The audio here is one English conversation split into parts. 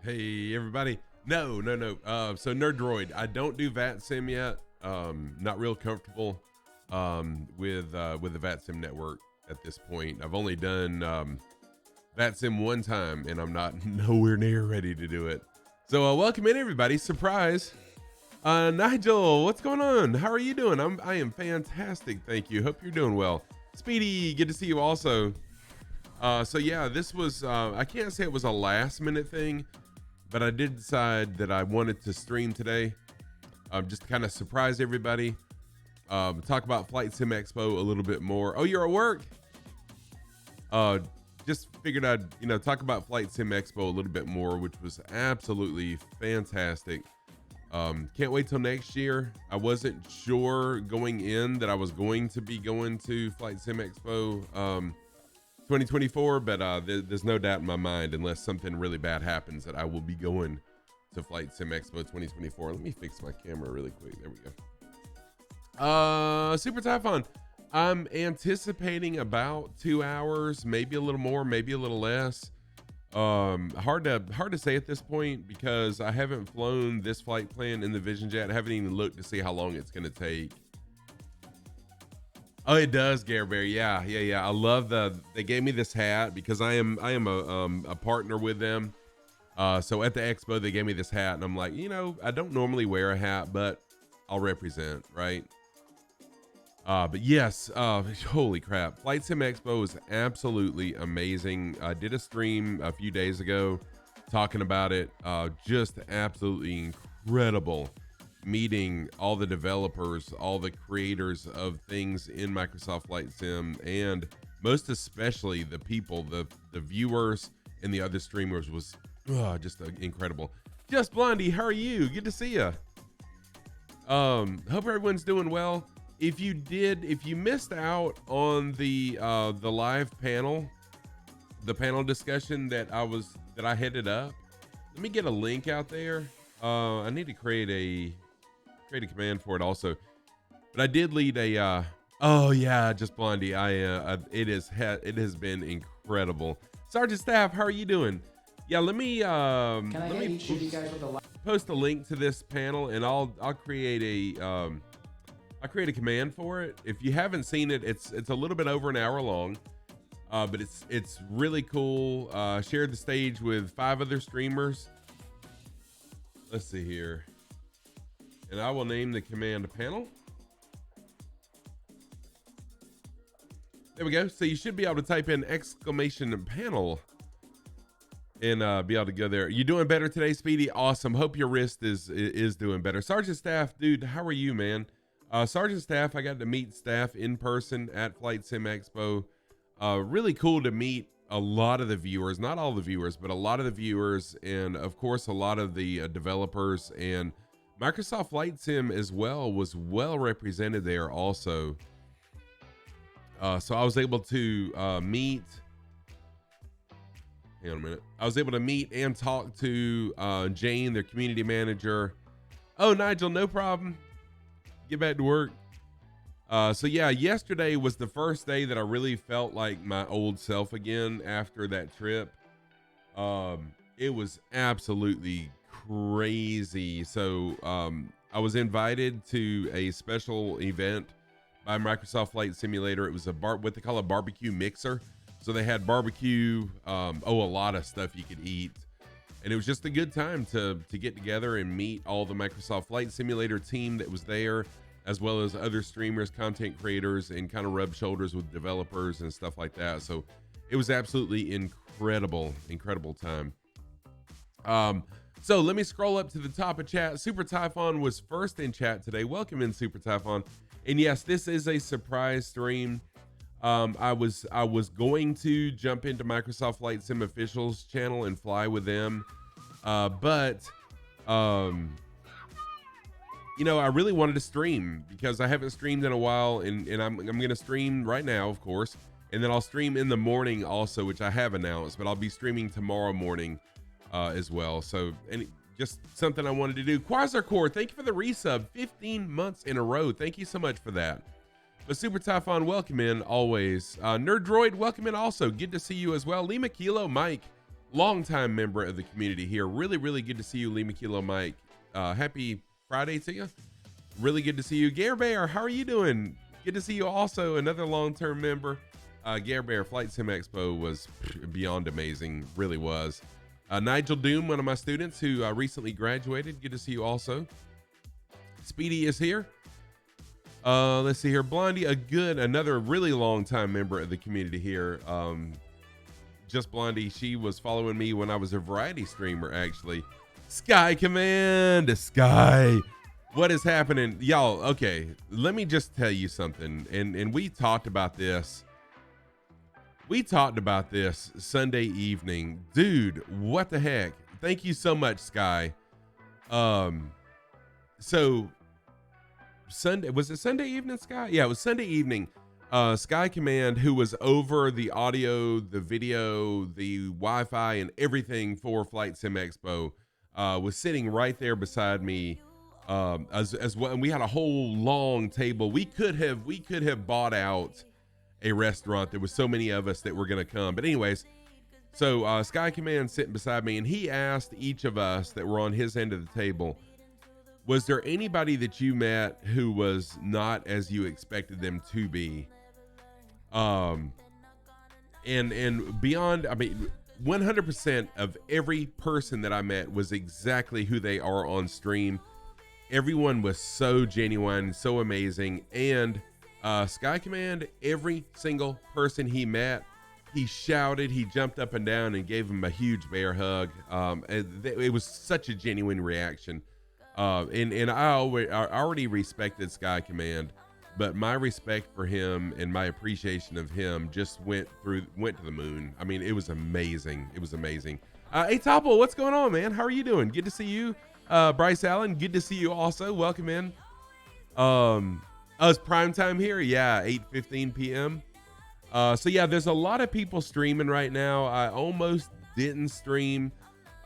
Hey everybody. No. So Nerd Droid, I don't do VAT sim yet. Not real comfortable. with the VATSIM network at this point. I've only done VATSIM one time, and I'm not nowhere near ready to do it. So welcome in, everybody. Surprise. Nigel, what's going on? How are you doing? I am fantastic, thank you. Hope you're doing well. Speedy, good to see you also. So yeah, this was I can't say it was a last minute thing, but I did decide that I wanted to stream today, just to kind of surprise everybody. Talk about Flight Sim Expo a little bit more. Oh, you're at work? Just figured I'd talk about Flight Sim Expo a little bit more, which was absolutely fantastic. Can't wait till next year. I wasn't sure going in that I was going to be going to Flight Sim Expo 2024, but there's no doubt in my mind, unless something really bad happens, that I will be going to Flight Sim Expo 2024. Let me fix my camera really quick. There we go. Super Typhon, I'm anticipating about 2 hours, maybe a little more, maybe a little less. Hard to say at this point, because I haven't flown this flight plan in the Vision Jet. I haven't even looked to see how long it's going to take. Oh, it does, Gare Bear. Yeah. I love they gave me this hat because I am a partner with them. So at the expo, they gave me this hat, and I'm like, I don't normally wear a hat, but I'll represent, right? But yes, holy crap. Flight Sim Expo is absolutely amazing. I did a stream a few days ago talking about it. Just absolutely incredible meeting all the developers, all the creators of things in Microsoft Flight Sim, and most especially the people, the viewers and the other streamers was just incredible. Just Blondie, how are you? Good to see you. Hope everyone's doing well. If you missed out on the live panel, the panel discussion that I headed up, let me get a link out there. I need to create a command for it also, but I did lead a oh yeah, just Blondie. It has been incredible. Sergeant Staff, how are you doing? Yeah, let me post a link to this panel, and I'll create a command for it. If you haven't seen it, it's a little bit over an hour long, but it's really cool. Shared the stage with 5 other streamers. Let's see here, and I will name the command panel. There we go. So you should be able to type in !panel and be able to go there. You doing better today, Speedy? Awesome. Hope your wrist is doing better. Sergeant Staff, dude, how are you, man? Sergeant Staff, I got to meet staff in person at Flight Sim Expo. Really cool to meet a lot of the viewers, not all the viewers, but a lot of the viewers, and of course a lot of the developers, and Microsoft Flight Sim as well was well represented there also. So I was able to meet, hang on a minute. I was able to meet and talk to Jane, their community manager. Oh, Nigel, no problem. Get back to work. So yeah, yesterday was the first day that I really felt like my old self again after that trip. It was absolutely crazy. So I was invited to a special event by Microsoft Flight Simulator. It was what they call a barbecue mixer. So they had barbecue, a lot of stuff you could eat. And it was just a good time to get together and meet all the Microsoft Flight Simulator team that was there, as well as other streamers, content creators, and kind of rub shoulders with developers and stuff like that. So it was absolutely incredible time. So let me scroll up to the top of chat. Super Typhon was first in chat today. Welcome in, Super Typhon. And yes, this is a surprise stream. I was going to jump into Microsoft Flight Sim Official's channel and fly with them, but I really wanted to stream because I haven't streamed in a while, and I'm gonna stream right now, of course, and then I'll stream in the morning also, which I have announced, but I'll be streaming tomorrow morning as well. So, and just something I wanted to do. Quasar Core, thank you for the resub, 15 months in a row. Thank you so much for that. But Super Typhon, welcome in always. Nerd Droid, welcome in also. Good to see you as well. Lima Kilo Mike, longtime member of the community here. Really, really good to see you, Lima Kilo Mike. Happy Friday to you. Really good to see you. Gare Bear, how are you doing? Good to see you also, another long-term member. Gare Bear, Flight Sim Expo was beyond amazing, really was. Nigel Doom, one of my students who recently graduated. Good to see you also. Speedy is here. Let's see here. Blondie, another really long-time member of the community here. Just Blondie, she was following me when I was a variety streamer, actually. Sky Command, Sky. What is happening? Y'all, okay, let me just tell you something. And we talked about this. We talked about this Sunday evening. Dude, what the heck? Thank you so much, Sky. So Sunday, was it Sunday evening, Sky? Yeah, it was Sunday evening. Sky Command, who was over the audio, the video, the Wi-Fi, and everything for Flight Sim Expo, was sitting right there beside me. As well, and we had a whole long table. We could have bought out a restaurant. There was so many of us that were going to come. But anyways, so Sky Command sitting beside me, and he asked each of us that were on his end of the table, was there anybody that you met who was not as you expected them to be? And beyond, I mean, 100% of every person that I met was exactly who they are on stream. Everyone was so genuine, so amazing. And Sky Command, every single person he met, he shouted, he jumped up and down and gave him a huge bear hug. It was such a genuine reaction. And I already respected Sky Command, but my respect for him and my appreciation of him just went to the moon. I mean, it was amazing. It was amazing. Hey Topple, what's going on, man? How are you doing? Good to see you. Bryce Allen, good to see you also. Welcome in. It's prime time here. Yeah, 8:15 p.m. So yeah, there's a lot of people streaming right now. I almost didn't stream.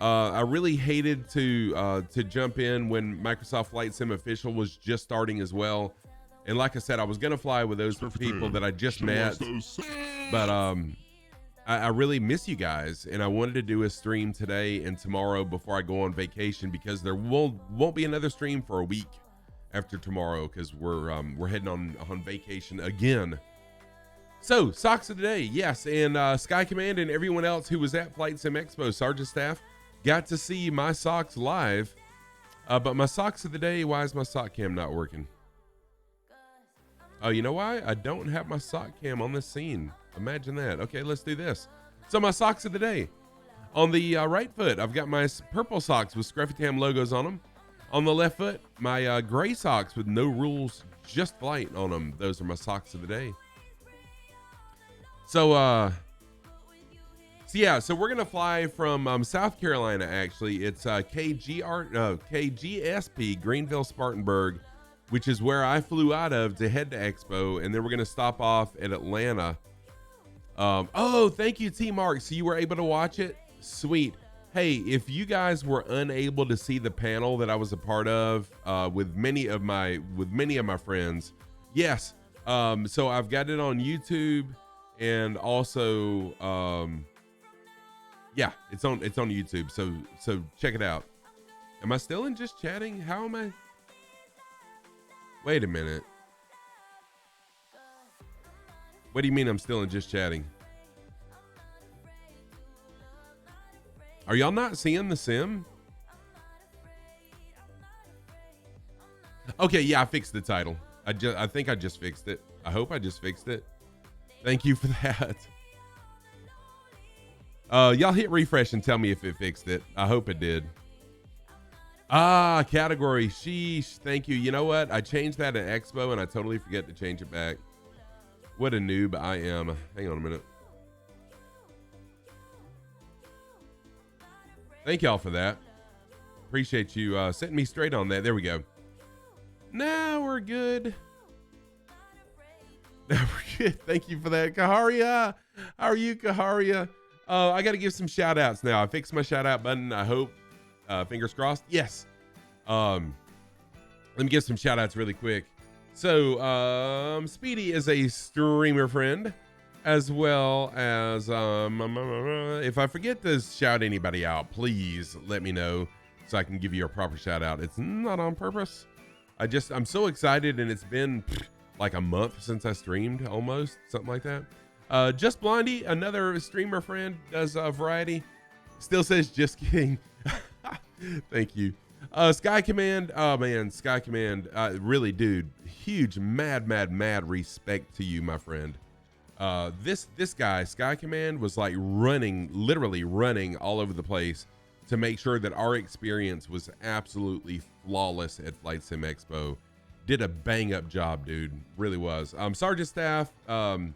I really hated to jump in when Microsoft Flight Sim Official was just starting as well. And like I said, I was going to fly with those people that I just met. But I really miss you guys. And I wanted to do a stream today and tomorrow before I go on vacation, because there won't be another stream for a week after tomorrow, because we're heading on vacation again. So, socks of the day, yes. And Sky Command and everyone else who was at Flight Sim Expo, Sergeant Staff, got to see my socks live. But my socks of the day, why is my sock cam not working? Oh, you know why? I don't have my sock cam on this scene. Imagine that. Okay, let's do this. So my socks of the day. On the right foot, I've got my purple socks with Scrufytam logos on them. On the left foot, my gray socks with no rules, just flight on them. Those are my socks of the day. So we're gonna fly from South Carolina. Actually, it's KGSP, Greenville, Spartanburg, which is where I flew out of to head to Expo, and then we're gonna stop off at Atlanta. Oh, thank you, T Mark. So you were able to watch it? Sweet. Hey, if you guys were unable to see the panel that I was a part of with many of my friends, yes. So I've got it on YouTube, and also yeah, it's on YouTube. So check it out. Am I still in just chatting? How am I? Wait a minute. What do you mean I'm still in just chatting? Are y'all not seeing the sim? Okay, yeah, I fixed the title. I think I just fixed it. I hope I just fixed it. Thank you for that. Y'all hit refresh and tell me if it fixed it. I hope it did. Category. Sheesh. Thank you. You know what? I changed that at Expo and I totally forget to change it back. What a noob I am. Hang on a minute. Thank y'all for that. Appreciate you setting me straight on that. There we go. Now we're good. Now we're good. Thank you for that, Kaharia. How are you, Kaharia? I got to give some shout outs now. I fixed my shout out button. I hope. Fingers crossed. Yes. Let me give some shout outs really quick. So, Speedy is a streamer friend, as well as, if I forget to shout anybody out, please let me know so I can give you a proper shout out. It's not on purpose. I'm so excited, and it's been like a month since I streamed, almost something like that. Just Blondie, another streamer friend, does variety. Still says just kidding. Thank you. Sky Command. Oh man, Sky Command. Really, dude, huge, mad respect to you, my friend. This guy, Sky Command, was like literally running all over the place to make sure that our experience was absolutely flawless at Flight Sim Expo. Did a bang up job, dude. Really was. Sergeant Staff, the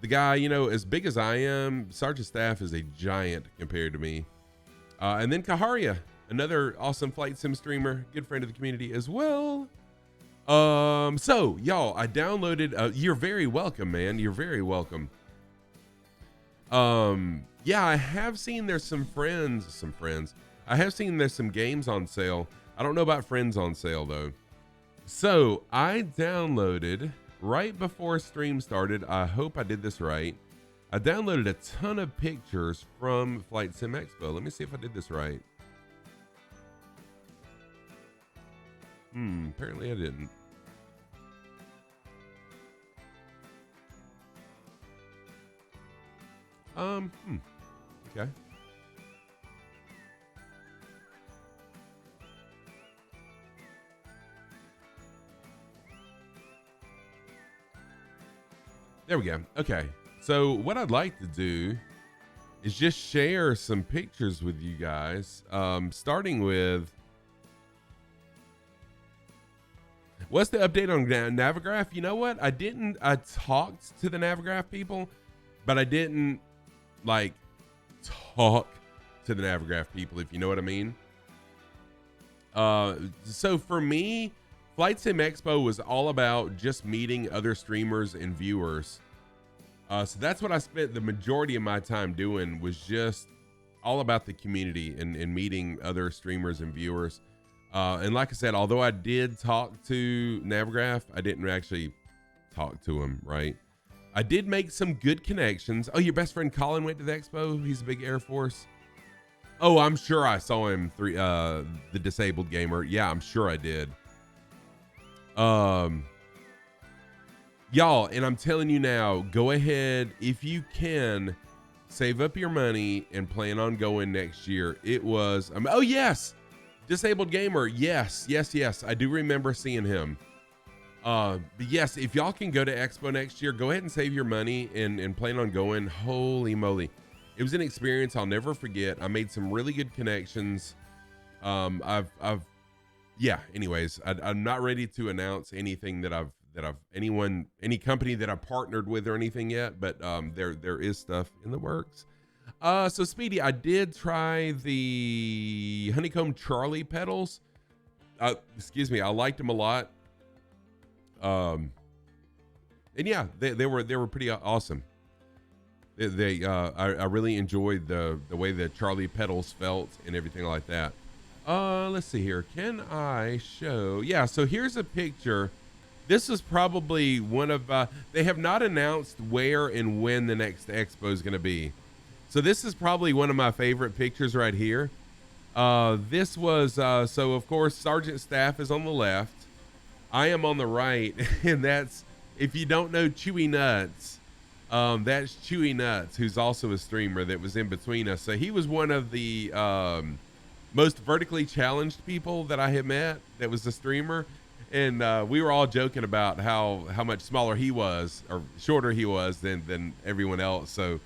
guy, you know, as big as I am, Sergeant Staff is a giant compared to me. And then Kaharia, another awesome Flight Sim streamer, good friend of the community as well. So y'all, I downloaded, you're very welcome, man. You're very welcome. Yeah, I have seen there's some friends. I have seen there's some games on sale. I don't know about friends on sale though. So I downloaded right before stream started. I hope I did this right. I downloaded a ton of pictures from Flight Sim Expo. Let me see if I did this right. Apparently I didn't. Okay. There we go. Okay. So what I'd like to do is just share some pictures with you guys. Starting with, what's the update on Navigraph? You know what? I talked to the Navigraph people, but I didn't like talk to the Navigraph people, if you know what I mean. So for me, Flight Sim Expo was all about just meeting other streamers and viewers. So that's what I spent the majority of my time doing, was just all about the community and meeting other streamers and viewers. And like I said, although I did talk to Navigraph, I didn't actually talk to him, right? I did make some good connections. Oh, your best friend Colin went to the expo. He's a big Air Force. Oh, I'm sure I saw him the disabled gamer. Yeah, I'm sure I did. Y'all, and I'm telling you now, go ahead, if you can, save up your money and plan on going next year. It was, oh yes, disabled gamer. Yes. I do remember seeing him. But yes, if y'all can go to Expo next year, go ahead and save your money and plan on going. Holy moly. It was an experience I'll never forget. I made some really good connections. Yeah, anyways, I'm not ready to announce anything that any company that I've partnered with or anything yet, but there is stuff in the works. So Speedy, I did try the Honeycomb Charlie pedals. Excuse me, I liked them a lot. And yeah, they were pretty awesome. I really enjoyed the way the Charlie pedals felt and everything like that. Let's see here. Can I show? Yeah, so here's a picture. This is probably one of, they have not announced where and when the next expo is going to be. So this is probably one of my favorite pictures right here. This was, so of course, Sergeant Staff is on the left. I am on the right, and that's, if you don't know Chewy Nuts, that's Chewy Nuts, who's also a streamer that was in between us. So he was one of the most vertically challenged people that I had met that was a streamer. And we were all joking about how much smaller he was, or shorter he was than everyone else. So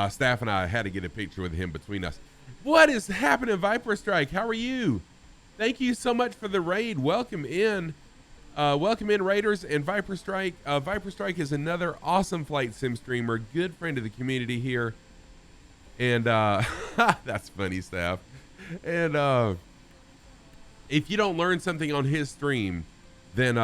Staff and I had to get a picture with him between us. What is happening, Viper Strike? How are you? Thank you so much for the raid. Welcome in. Welcome in, Raiders and Viper Strike. Viper Strike is another awesome Flight Sim streamer, good friend of the community here. And that's funny, Staff. And if you don't learn something on his stream, then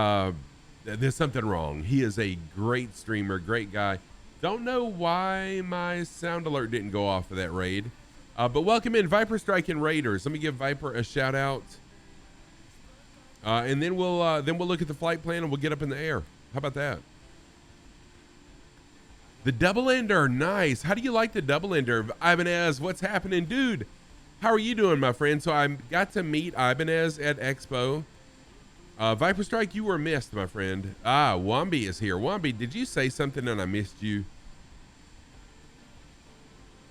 there's something wrong. He is a great streamer, great guy. Don't know why my sound alert didn't go off for that raid. But welcome in, Viper Strike and Raiders. Let me give Viper a shout out. And then we'll look at the flight plan and we'll get up in the air. How about that? The double ender, nice. How do you like the double ender? Ibanez, what's happening, dude? How are you doing, my friend? So I got to meet Ibanez at Expo. Viper Strike, you were missed, my friend. Wombi is here. Wombi, did you say something and I missed you?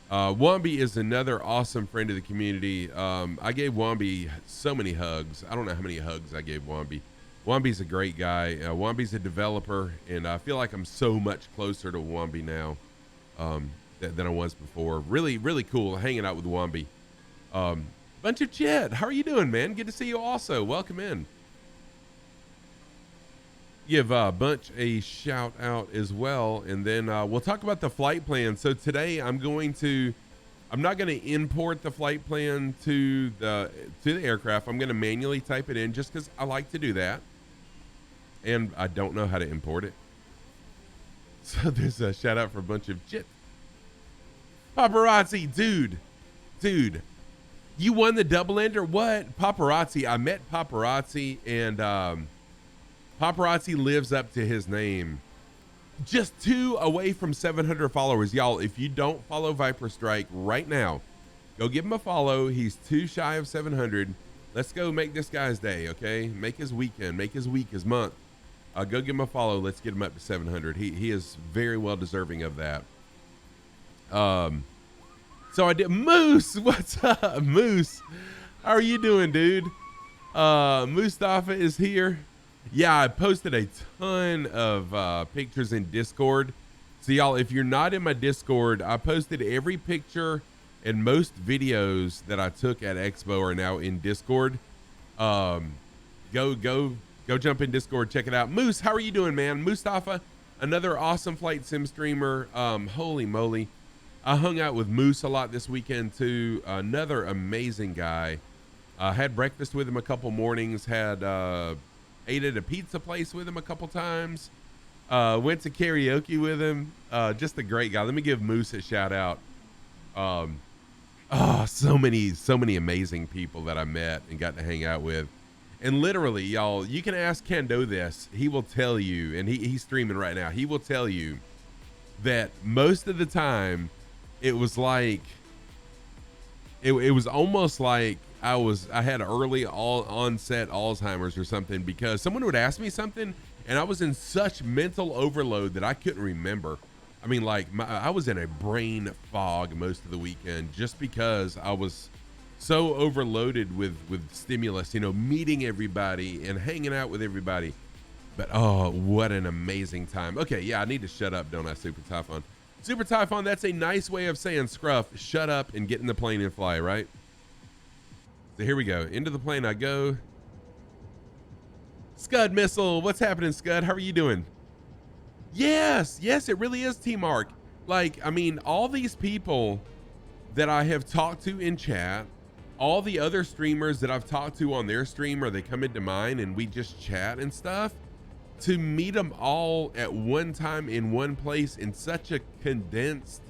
Wombi is another awesome friend of the community. I gave Wombi so many hugs. I don't know how many hugs I gave Wombi. Wombi's a great guy. Wombi's a developer, and I feel like I'm so much closer to Wombi now than I was before. Really, really cool hanging out with Wombi. Bunch of Chet, how are you doing, man? Good to see you also. Welcome in. Give Bunch a shout out as well, and then we'll talk about the flight plan. So today I'm not going to import the flight plan to the aircraft. I'm going to manually type it in just because I like to do that, and I don't know how to import it. So there's a shout out for a bunch of shit. Paparazzi, dude, you won the double ender. What? Paparazzi? I met Paparazzi, and Paparazzi lives up to his name. Just 2 away from 700 followers. Y'all, if you don't follow Viper Strike right now, go give him a follow. He's 2 shy of 700. Let's go make this guy's day, okay? Make his weekend, make his week, his month. Go give him a follow. Let's get him up to 700. He is very well deserving of that. So I did. Moose, what's up, Moose? How are you doing, dude? Mustafa is here. Yeah, I posted a ton of pictures in Discord. So y'all, if you're not in my Discord, I posted every picture and most videos that I took at Expo are now in Discord. Go jump in Discord, check it out. Moose, how are you doing, man? Mustafa, another awesome flight sim streamer. Holy moly. I hung out with Moose a lot this weekend too. Another amazing guy. Had breakfast with him a couple mornings, ate at a pizza place with him a couple times. Went to karaoke with him. Just a great guy. Let me give Moose a shout out. So many amazing people that I met and got to hang out with. And literally, y'all, you can ask Kendo this. He will tell you, and he's streaming right now. He will tell you that most of the time it was like, it was almost like I had early onset Alzheimer's or something, because someone would ask me something and I was in such mental overload that I couldn't remember. I mean, like I was in a brain fog most of the weekend just because I was so overloaded with stimulus, meeting everybody and hanging out with everybody. But oh, what an amazing time. Okay, yeah, I need to shut up, don't I, Super Typhon? Super Typhon, that's a nice way of saying Scruff, shut up and get in the plane and fly, right? So here we go. Into the plane I go. Scud Missile, what's happening, Scud? How are you doing? Yes, it really is T-Mark. Like, I mean, all these people that I have talked to in chat, all the other streamers that I've talked to on their stream, or they come into mine and we just chat and stuff, to meet them all at one time in one place in such a condensed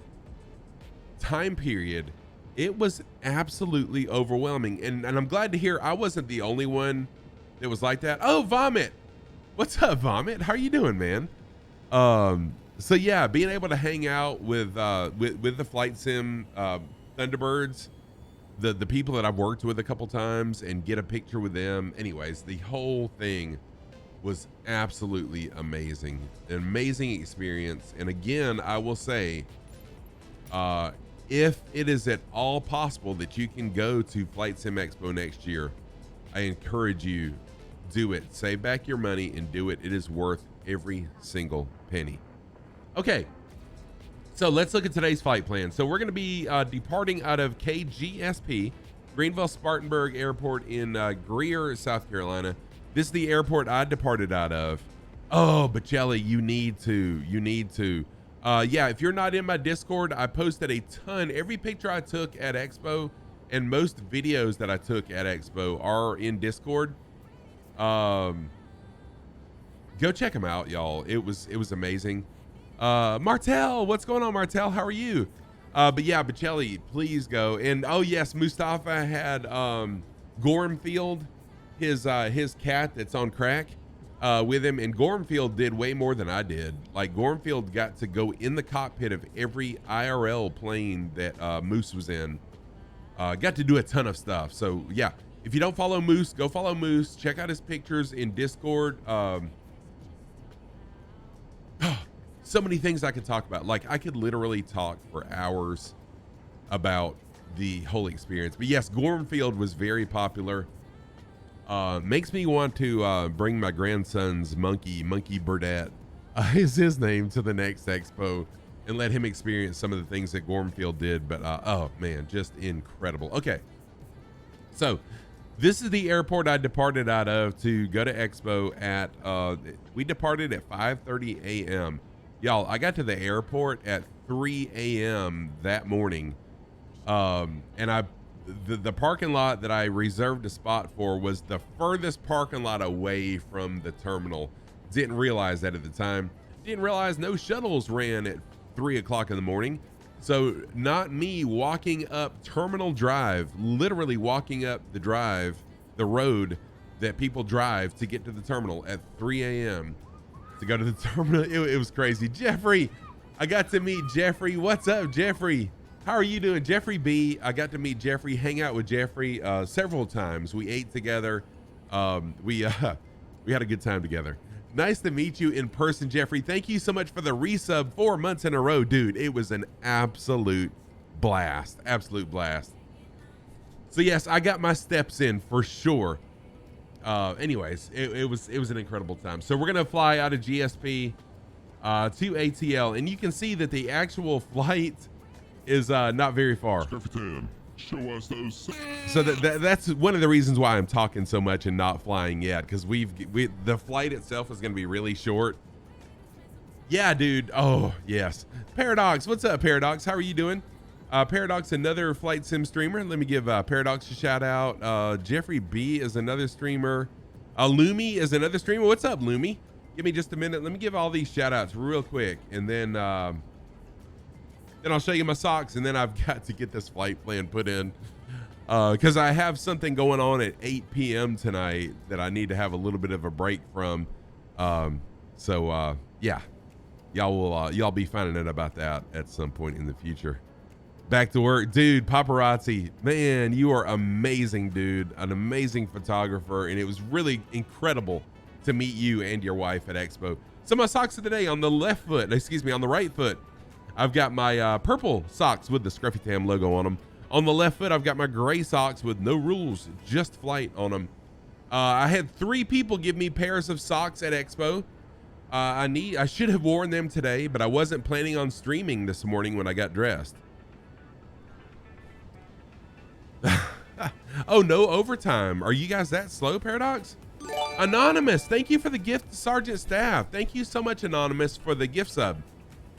time period, it was absolutely overwhelming. And I'm glad to hear I wasn't the only one that was like that. Oh, Vomit. What's up, Vomit? How are you doing, man? So yeah, being able to hang out with the Flight Sim Thunderbirds, the people that I've worked with a couple times, and get a picture with them. Anyways, the whole thing was absolutely amazing. An amazing experience. And again, I will say, if it is at all possible that you can go to Flight Sim Expo next year, I encourage you, do it. Save back your money and do it. It is worth every single penny. Okay, so let's look at today's flight plan. So we're going to be departing out of KGSP, Greenville Spartanburg Airport in Greer, South Carolina. This is the airport I departed out of. Oh, Bocelli, you need to. Yeah, if you're not in my Discord, I posted a ton. Every picture I took at Expo and most videos that I took at Expo are in Discord. Go check them out, y'all. It was amazing. Martel, what's going on, Martel? How are you? But yeah, Bocelli, please go. And oh yes, Mustafa had Gormfield, his cat that's on crack, with him, and Gormfield did way more than I did. Like, Gormfield got to go in the cockpit of every IRL plane that Moose was in. Got to do a ton of stuff. So yeah, If you don't follow Moose, go follow Moose. Check out his pictures in Discord. So many things I could talk about. Like, I could literally talk for hours about the whole experience. But yes, Greenville was very popular. Makes me want to bring my grandson's Monkey Burdette, is his name, to the next expo and let him experience some of the things that Greenville did. But oh man, just incredible. Okay, so this is the airport I departed out of to go to Expo at, we departed at 5:30 a.m. Y'all, I got to the airport at 3 a.m. that morning. And the parking lot that I reserved a spot for was the furthest parking lot away from the terminal. Didn't realize that at the time. Didn't realize no shuttles ran at 3 o'clock in the morning. So not me walking up Terminal Drive, literally walking up the road that people drive to get to the terminal at 3 a.m. to go to the terminal. It was crazy. Jeffrey, I got to meet Jeffrey. What's up, Jeffrey? How are you doing? Jeffrey B. I got to meet Jeffrey, hang out with Jeffrey several times. We ate together. We had a good time together. Nice to meet you in person, Jeffrey. Thank you so much for the resub 4 months in a row, dude. It was an absolute blast. Absolute blast. So yes, I got my steps in for sure. Anyways, it was an incredible time. So we're gonna fly out of GSP to ATL, and you can see that the actual flight is not very far. Scrufytam, show us those. So that's one of the reasons why I'm talking so much and not flying yet, because the flight itself is gonna be really short. Yeah, dude. Oh yes. Paradox, what's up, Paradox? How are you doing? Paradox, another Flight Sim streamer. Let me give Paradox a shout out. Jeffrey B is another streamer. Lumi is another streamer. What's up, Lumi? Give me just a minute. Let me give all these shout outs real quick, and then I'll show you my socks, and then I've got to get this flight plan put in because I have something going on at 8 p.m. tonight that I need to have a little bit of a break from. Yeah, y'all be finding out about that at some point in the future. Back to work, dude. Paparazzi, man, you are amazing, dude. An amazing photographer, and it was really incredible to meet you and your wife at Expo. So my socks of the day, on the left foot, excuse me, on the right foot, I've got my purple socks with the Scrufytam logo on them. On the left foot, I've got my gray socks with no rules, just flight on them. I had 3 people give me pairs of socks at Expo. I should have worn them today, but I wasn't planning on streaming this morning when I got dressed. Oh, no overtime. Are you guys that slow, Paradox? Anonymous, thank you for the gift to Sergeant Staff. Thank you so much, Anonymous, for the gift sub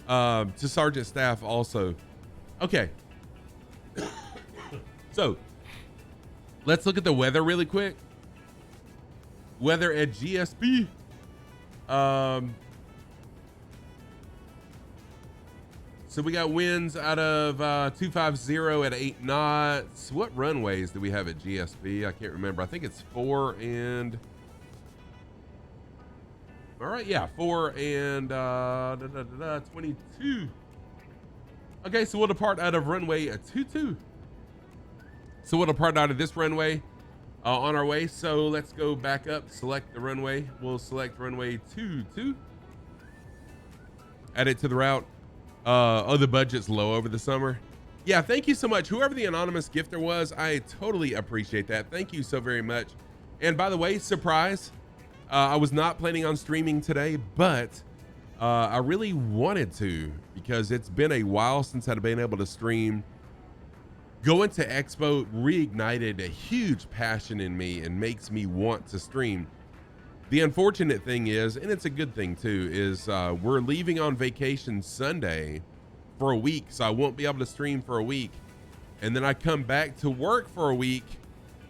to Sergeant Staff also. Okay. So let's look at the weather really quick. Weather at GSP. So we got winds out of 250 at 8 knots. What runways do we have at GSP? I can't remember. I think it's 4 and... All right, yeah, 4 and 22. Okay, so we'll depart out of runway 22. So we'll depart out of this runway on our way. So let's go back up, select the runway. We'll select runway 22. Add it to the route. Oh, the budget's low over the summer. Yeah, thank you so much. Whoever the anonymous gifter was, I totally appreciate that. Thank you so very much. And by the way, surprise, I was not planning on streaming today, but I really wanted to because it's been a while since I'd been able to stream. Going to Expo reignited a huge passion in me and makes me want to stream. The unfortunate thing is, and it's a good thing too, is we're leaving on vacation Sunday for a week, so I won't be able to stream for a week. And then I come back to work for a week,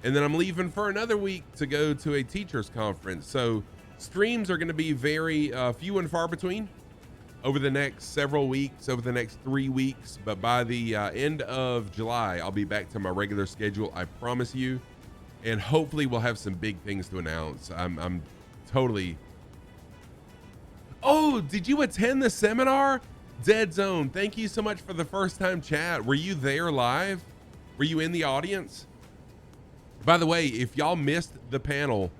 and then I'm leaving for another week to go to a teacher's conference. So streams are going to be very few and far between over the next several weeks, over the next 3 weeks. But by the end of July, I'll be back to my regular schedule, I promise you. And hopefully we'll have some big things to announce. I'm totally... Oh, did you attend the seminar? Dead Zone, thank you so much for the first time chat. Were you there live? Were you in the audience? By the way, if y'all missed the panel,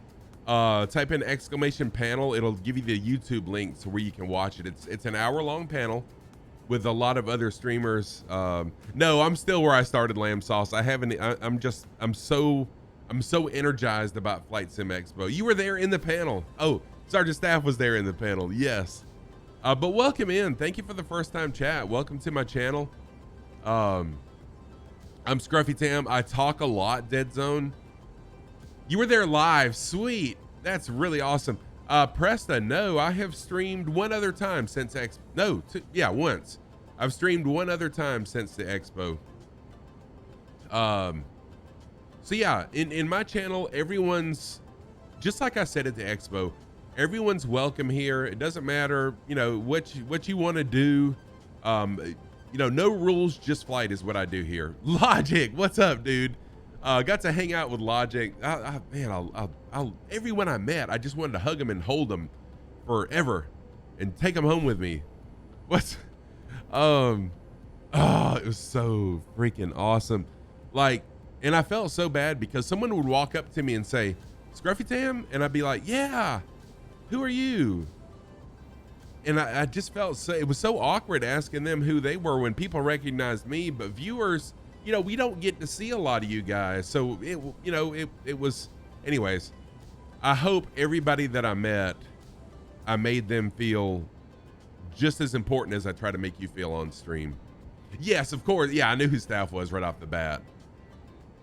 type in exclamation panel. It'll give you the YouTube link to where you can watch it. It's an hour-long panel with a lot of other streamers. No, I'm still where I started, Lamb Sauce. I'm so energized about Flight Sim Expo. You were there in the panel. Oh, Sergeant Staff was there in the panel. Yes. But welcome in. Thank you for the first time chat. Welcome to my channel. I'm Scrufytam. I talk a lot, Dead Zone. You were there live. Sweet. That's really awesome. Presta, no, I have streamed one other time since once. I've streamed one other time since the expo. So yeah, in my channel, everyone's, just like I said at the expo, everyone's welcome here. It doesn't matter, you know, what you want to do. You know, no rules, just flight is what I do here. Logic, what's up, dude? Got to hang out with Logic. Everyone I met, I just wanted to hug him and hold him forever and take him home with me. It was so freaking awesome. Like, and I felt so bad because someone would walk up to me and say, Scrufytam? And I'd be like, yeah, who are you? And I just felt so, it was so awkward asking them who they were when people recognized me, but viewers, you know, we don't get to see a lot of you guys. So it was, anyways, I hope everybody that I met, I made them feel just as important as I try to make you feel on stream. Yes, of course. Yeah, I knew who Staff was right off the bat.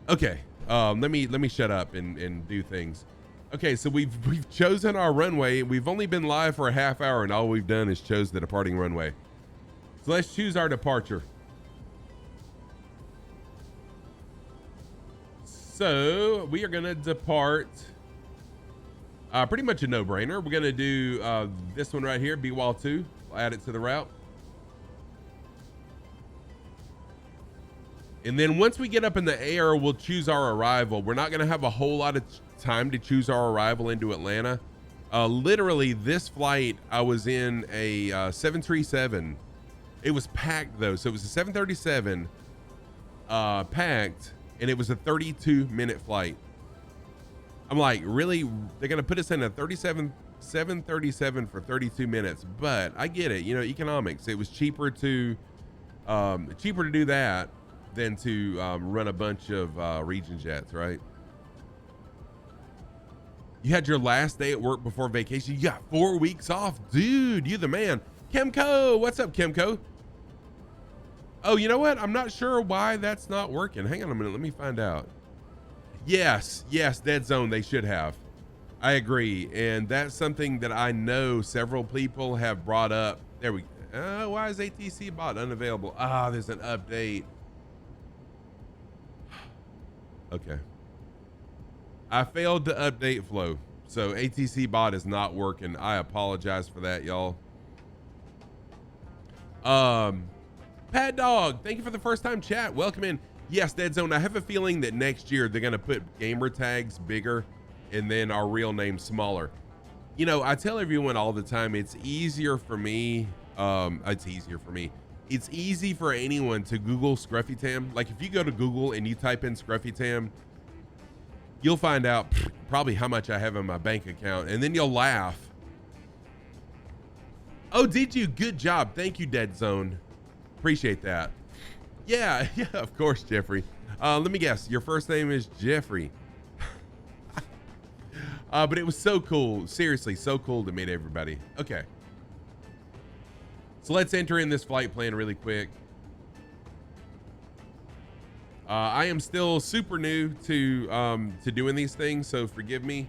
Okay, let me shut up and do things. Okay, so we've chosen our runway. We've only been live for a half hour, and all we've done is chose the departing runway. So let's choose our departure. So we are gonna depart. Pretty much a no-brainer. We're gonna do this one right here, B-Wall 2. We'll add it to the route. And then once we get up in the air, we'll choose our arrival. We're not gonna have a whole lot of time to choose our arrival into Atlanta. Literally this flight, I was in a 737. It was packed though. So it was a 737 packed, and it was a 32-minute flight. I'm like, really? They're gonna put us in a 737 for 32 minutes? But I get it, you know, economics. It was cheaper to do that than to run a bunch of region jets, right? You had your last day at work before vacation. You got 4 weeks off, dude. You the man. KHOU, what's up, KHOU? Oh, you know what? I'm not sure why that's not working. Hang on a minute. Let me find out. Yes, Dead Zone. They should have. I agree, and that's something that I know several people have brought up. There we go. Why is ATC bot unavailable? There's an update. Okay. I failed to update flow, so ATC bot is not working. I apologize for that, y'all. Pat Dog, thank you for the first time chat. Welcome in. Yes, Dead Zone. I have a feeling that next year they're gonna put gamer tags bigger and then our real name smaller. You know, I tell everyone all the time, it's easier for me. It's easy for anyone to Google Scrufytam. Like if you go to Google and you type in Scrufytam, you'll find out probably how much I have in my bank account, and then you'll laugh. Oh, did you? Good job. Thank you, Dead Zone. Appreciate that. Yeah, of course, Jeffrey. Let me guess. Your first name is Jeffrey. But it was so cool. Seriously, so cool to meet everybody. Okay. So let's enter in this flight plan really quick. I am still super new to doing these things, so forgive me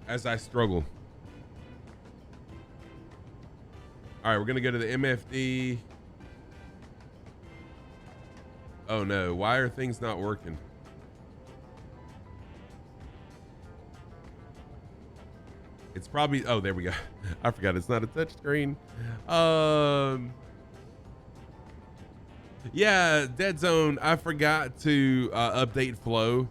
as I struggle. All right, we're gonna go to the MFD. Oh no, why are things not working? It's probably, oh, there we go. I forgot it's not a touch screen. Yeah, Dead Zone, I forgot to update flow.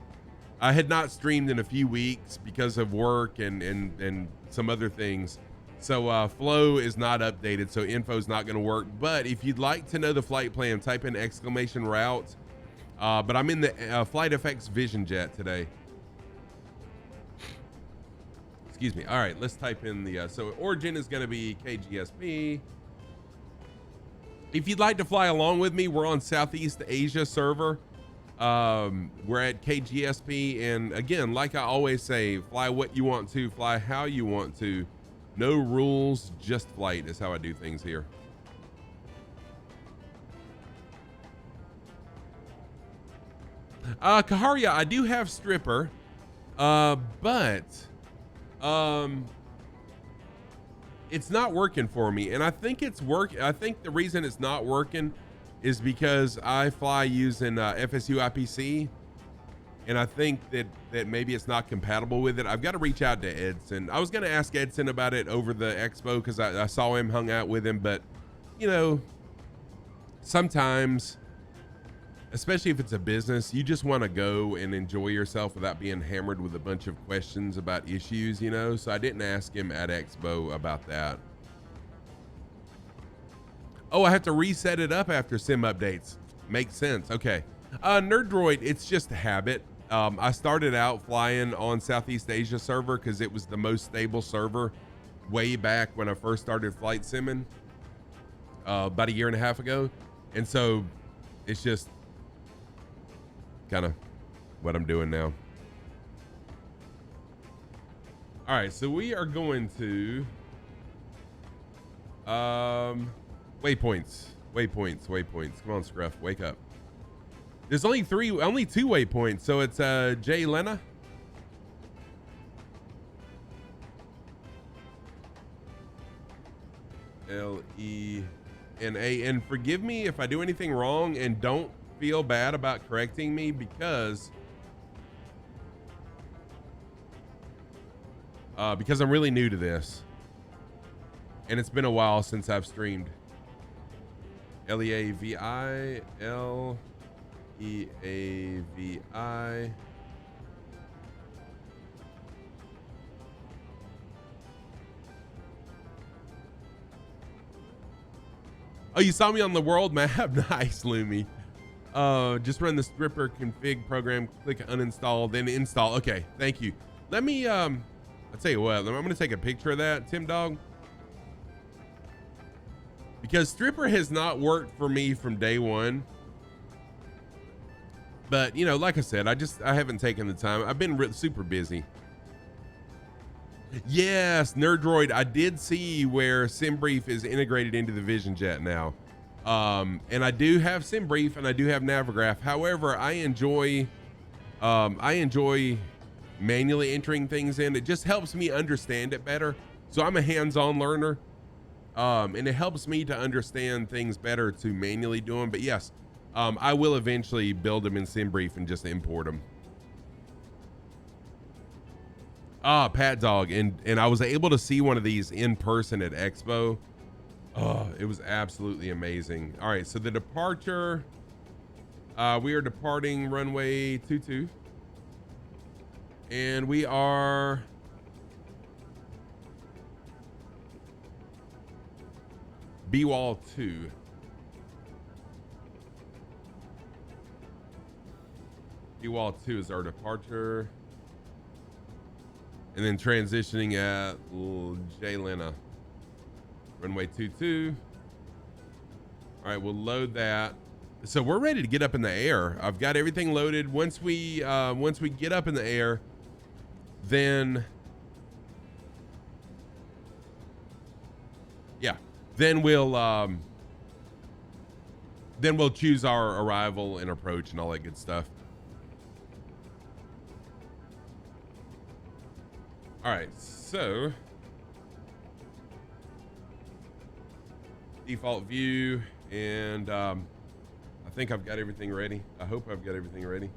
I had not streamed in a few weeks because of work and some other things. So flow is not updated, so info is not going to work. But if you'd like to know the flight plan, type in exclamation route But I'm in the Flight FX Vision Jet today. Excuse me. All right, let's type in the, so origin is going to be KGSP. If you'd like to fly along with me, we're on Southeast Asia server. We're at KGSP. And again, like I always say, fly what you want to, fly how you want to. No rules, just flight is how I do things here. Kaharia, I do have stripper, but it's not working for me, and I think I think the reason it's not working is because I fly using FSU IPC, and I think that maybe it's not compatible with it. I've got to reach out to Edson. I was going to ask Edson about it over the expo because I saw him, hung out with him, but you know, sometimes, especially if it's a business, you just want to go and enjoy yourself without being hammered with a bunch of questions about issues, you know? So I didn't ask him at Expo about that. Oh, I have to reset it up after sim updates. Makes sense. Okay. Nerd Droid, it's just a habit. I started out flying on Southeast Asia server because it was the most stable server way back when I first started flight simming about 1.5 years ago. And so it's just kind of what I'm doing now. All right, so we are going to waypoints. Come on, Scruff, wake up. There's only 2 waypoints, so it's Jay Lena. L-E-N-A. And forgive me if I do anything wrong, and don't feel bad about correcting me because I'm really new to this, and it's been a while since I've streamed. L-E-A-V-I-L-E-A-V-I. Oh, you saw me on the world map? Nice, Lumi. Just run the stripper config program, click uninstall, then install. Okay, thank you. Let me, I'll tell you what, I'm going to take a picture of that, Tim Dog. Because stripper has not worked for me from day one. But, you know, like I said, I haven't taken the time. I've been super busy. Yes, Nerdroid, I did see where SimBrief is integrated into the Vision Jet now. And I do have SimBrief and I do have Navigraph. However, I enjoy manually entering things in. It just helps me understand it better. So I'm a hands-on learner. And it helps me to understand things better to manually do them. But yes, I will eventually build them in SimBrief and just import them. Pat Dog, and I was able to see one of these in person at Expo. Oh, it was absolutely amazing. All right, so the departure, we are departing runway 22, and we are B-Wall 2. B-Wall 2 is our departure. And then transitioning at J Lena. Runway 22. All right, we'll load that. So we're ready to get up in the air. I've got everything loaded. Once we get up in the air, then we'll choose our arrival and approach and all that good stuff. All right, so default view, and I think I've got everything ready. I hope I've got everything ready.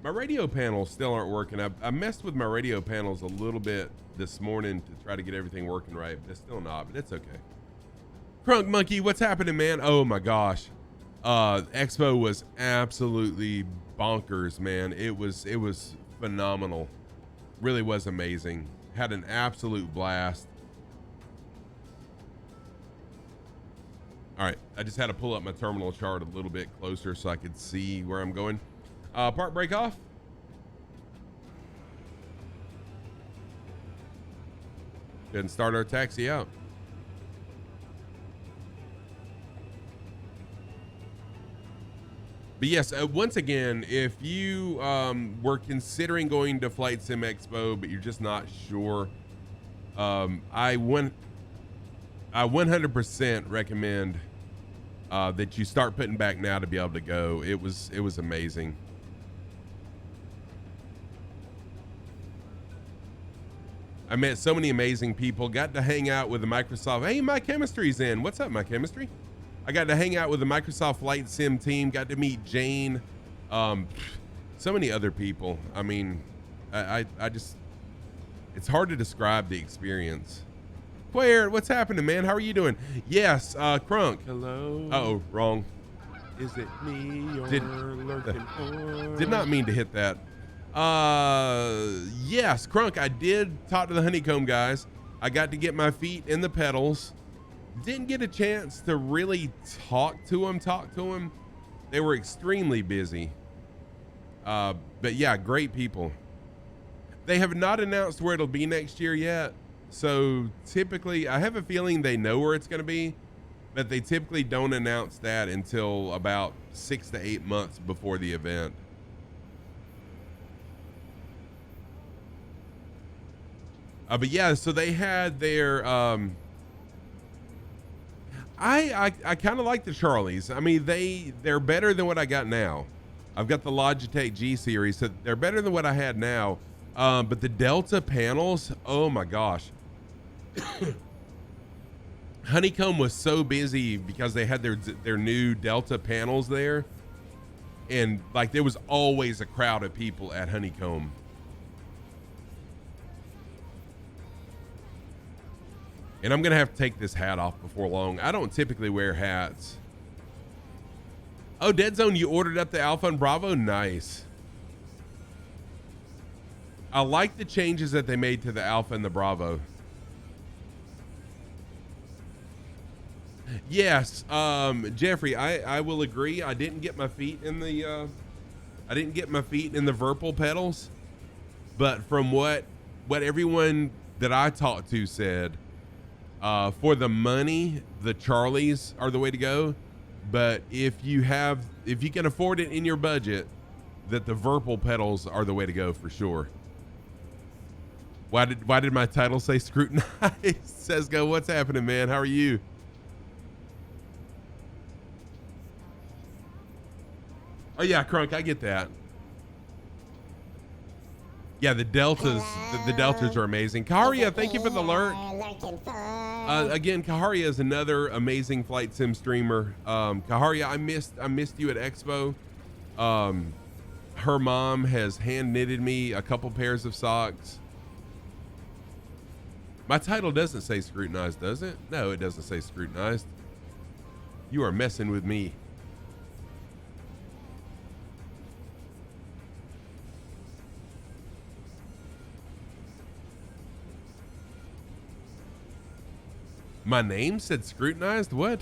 My radio panels still aren't working. I messed with my radio panels a little bit this morning to try to get everything working right, but it's still not, but it's okay. Crunk Monkey, what's happening, man? Oh my gosh. Expo was absolutely bonkers, man. It was phenomenal. Really was amazing. Had an absolute blast. All right, I just had to pull up my terminal chart a little bit closer so I could see where I'm going. Part break off. Go ahead and start our taxi out. But yes, once again, if you were considering going to Flight Sim Expo, but you're just not sure, I 100% recommend that you start putting back now to be able to go. It was amazing. I met so many amazing people. Got to hang out with the Microsoft. Hey, my chemistry's in. What's up, my chemistry? I got to hang out with the Microsoft Flight Sim team. Got to meet Jane. So many other people. I mean, I just, it's hard to describe the experience. Claire, what's happening, man? How are you doing? Yes, Crunk. Hello. Uh-oh, wrong. Is it me you're lurking for? Did not mean to hit that. Yes, Crunk, I did talk to the Honeycomb guys. I got to get my feet in the pedals. Didn't get a chance to really talk to them. They were extremely busy. But yeah, great people. They have not announced where it'll be next year yet. So typically, I have a feeling they know where it's going to be, but they typically don't announce that until about 6 to 8 months before the event. But yeah, so they had their, I kind of like the Charlies. I mean, they're better than what I got now. I've got the Logitech G series, so they're better than what I had now. But the Delta panels, oh my gosh. Honeycomb was so busy because they had their new Delta panels there. And like, there was always a crowd of people at Honeycomb. And I'm going to have to take this hat off before long. I don't typically wear hats. Oh, Dead Zone, you ordered up the Alpha and Bravo? Nice. I like the changes that they made to the Alpha and the Bravo. Yes, Jeffrey, I will agree. I didn't get my feet in the Virpil pedals, but from what can that I talked to said, for the money, the Charlies are the way to go. But if you can afford it in your budget, that the Virpil pedals are the way to go for sure. Why did my title say scrutinize? Says go, what's happening, man? How are you? Oh yeah, Crunk, I get that. Yeah, the Deltas, the Deltas are amazing. Kaharia, thank you for the alert. Again, Kaharia is another amazing Flight Sim streamer. Kaharia, I missed you at Expo. Her mom has hand knitted me a couple pairs of socks. My title doesn't say scrutinized, does it? No, it doesn't say scrutinized. You are messing with me. My name said scrutinized? What?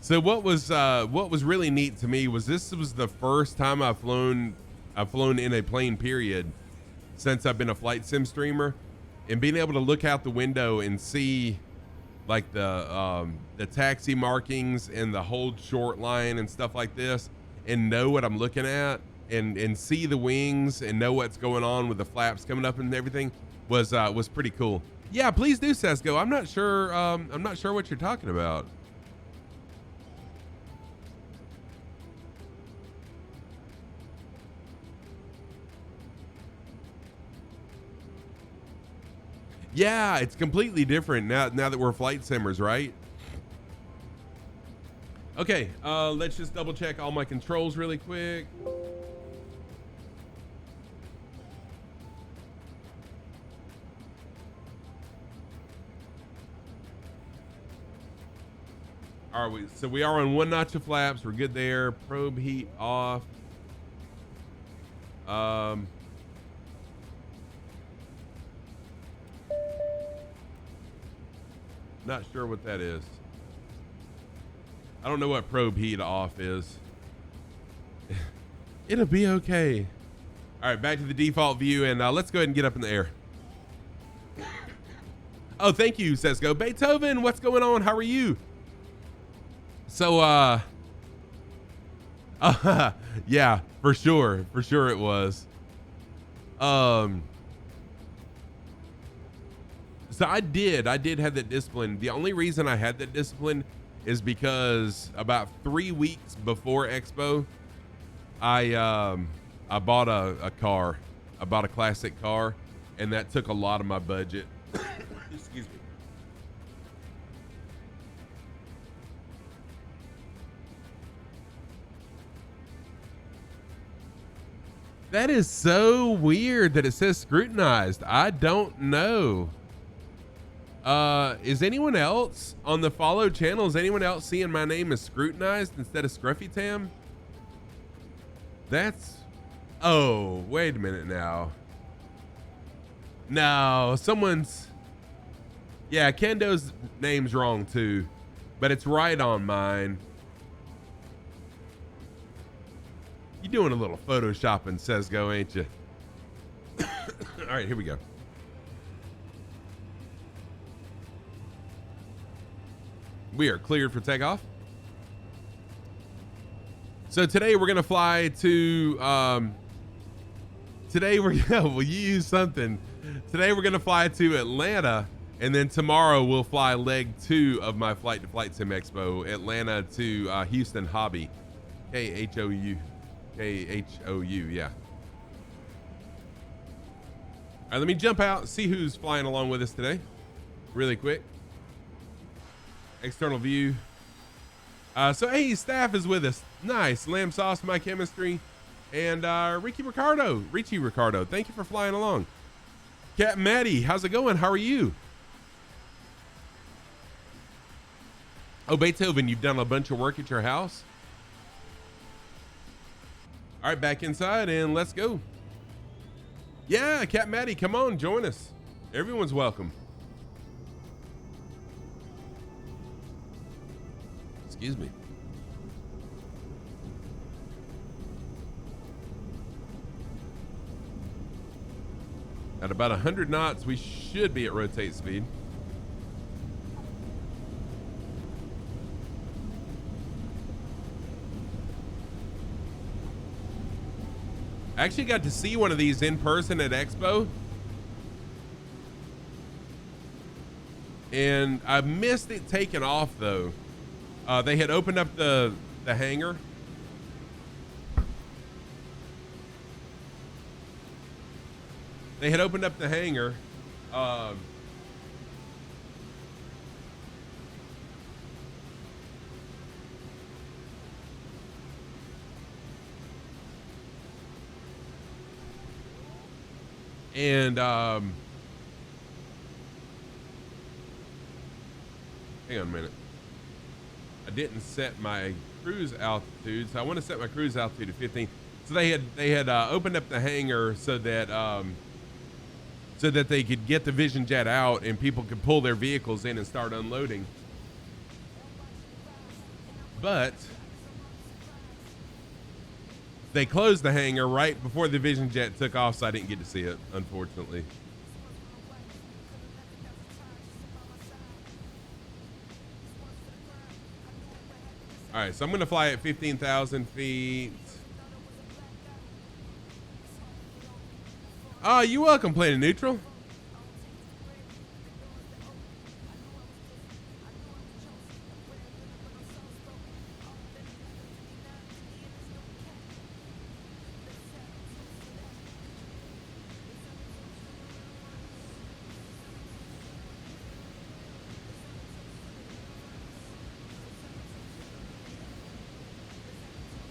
So what was really neat to me was this was the first time I've flown in a plane period since I've been a Flight Sim streamer, and being able to look out the window and see like the taxi markings and the hold short line and stuff like this, and know what I'm looking at and see the wings and know what's going on with the flaps coming up and everything was pretty cool. Yeah, please do, Sesco. I'm not sure what you're talking about. Yeah, it's completely different now that we're flight simmers, right? Okay, let's just double check all my controls really quick. All right, so we are on one notch of flaps. We're good there. Probe heat off. Not sure what that is. I don't know what probe heat off is. It'll be okay. All right, back to the default view, and let's go ahead and get up in the air. Oh, thank you, Sesco. Beethoven, what's going on? How are you? So, yeah, for sure it was. So I did have that discipline. The only reason I had that discipline is because about 3 weeks before Expo, I bought a car. I bought a classic car, and that took a lot of my budget. Excuse me. That is so weird that it says scrutinized. I don't know. Is anyone else on the follow channel? Is anyone else seeing my name as scrutinized instead of Scrufytam? That's, oh, wait a minute now. No, someone's, yeah, Kendo's name's wrong too, but it's right on mine. You doing a little photoshopping, Sesgo, ain't you? All right, here we go. We are cleared for takeoff. So today we're gonna fly to, today we're gonna, well, you use something. Today we're gonna fly to Atlanta, and then tomorrow we'll fly leg 2 of my flight to Flight Sim Expo, Atlanta to Houston Hobby, KHOU. KHOU, yeah. All right, let me jump out, see who's flying along with us today, really quick. External view. So, hey, staff is with us. Nice. Lamb Sauce, My Chemistry, and Richie Ricardo. Thank you for flying along. Cat Maddie, how's it going? How are you? Oh, Beethoven, you've done a bunch of work at your house? All right, back inside and let's go. Yeah, Cat Maddie, come on, join us. Everyone's welcome. Excuse me. At about 100 knots, we should be at rotate speed. I actually got to see one of these in person at Expo, and I missed it taking off though. They had opened up the hangar. They had opened up the hangar. And hang on a minute. I didn't set my cruise altitude, so I want to set my cruise altitude to 15. So they had opened up the hangar so that they could get the Vision Jet out and people could pull their vehicles in and start unloading. But they closed the hangar right before the Vision Jet took off, so I didn't get to see it, unfortunately. All right, so I'm going to fly at 15,000 feet. Oh, you're welcome, Planet Neutral.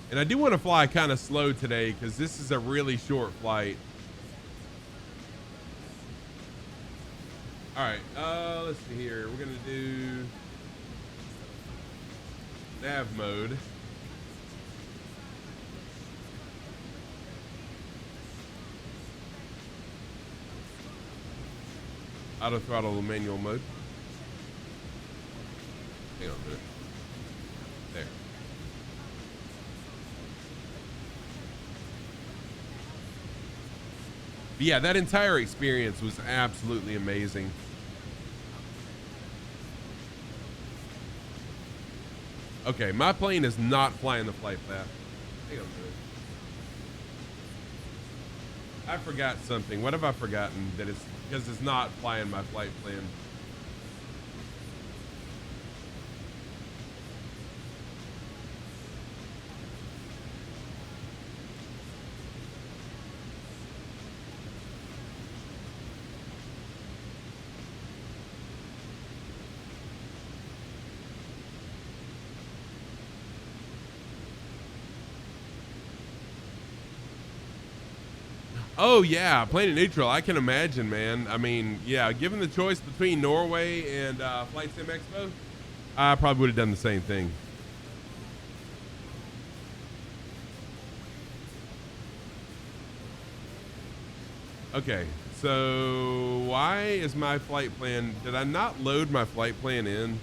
And I do want to fly kind of slow today because this is a really short flight. All right, let's see here. We're gonna do nav mode. Auto throttle manual mode. Hang on a minute. There. But yeah, that entire experience was absolutely amazing. Okay, my plane is not flying the flight path. Hang on a minute. I forgot something. What have I forgotten? That it's because it's not flying my flight plan. Oh yeah, playing in neutral. I can imagine, man. I mean, yeah, given the choice between Norway and Flight Sim Expo, I probably would have done the same thing. Okay, so why is my flight plan? Did I not load my flight plan in?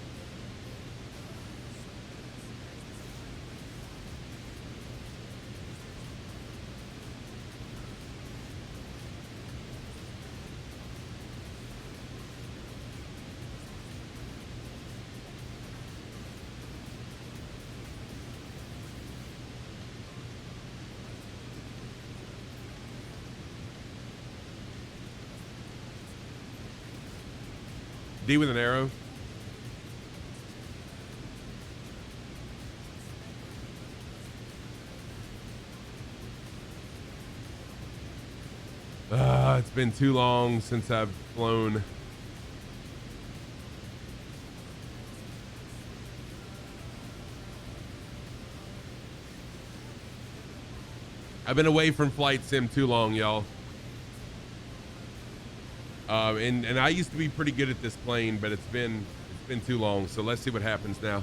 D with an arrow. It's been too long since I've flown. I've been away from Flight Sim too long, y'all. And I used to be pretty good at this plane, but it's been too long. So let's see what happens now.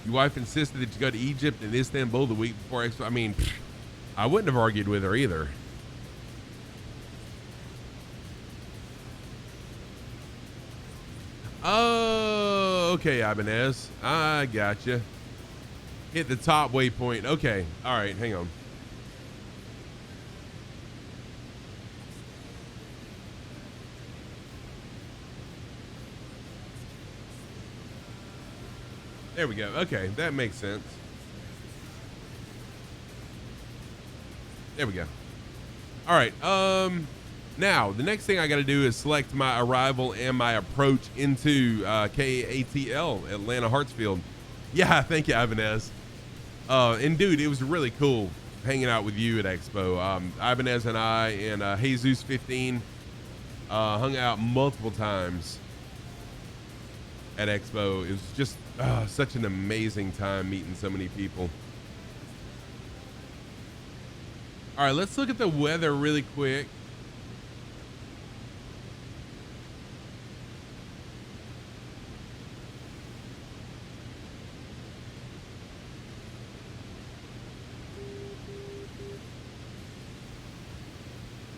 Your wife insisted that you go to Egypt and Istanbul the week before Expo. I mean, I wouldn't have argued with her either. Oh, okay, Ibanez. I gotcha. Hit the top waypoint. Okay. All right, hang on. There we go. Okay, that makes sense. There we go. All right. Now the next thing I got to do is select my arrival and my approach into KATL, Atlanta Hartsfield. Yeah, thank you, Ibanez. And dude, it was really cool hanging out with you at Expo. Ibanez and I and Jesus 15 hung out multiple times at Expo. It was just such an amazing time meeting so many people. All right, let's look at the weather really quick.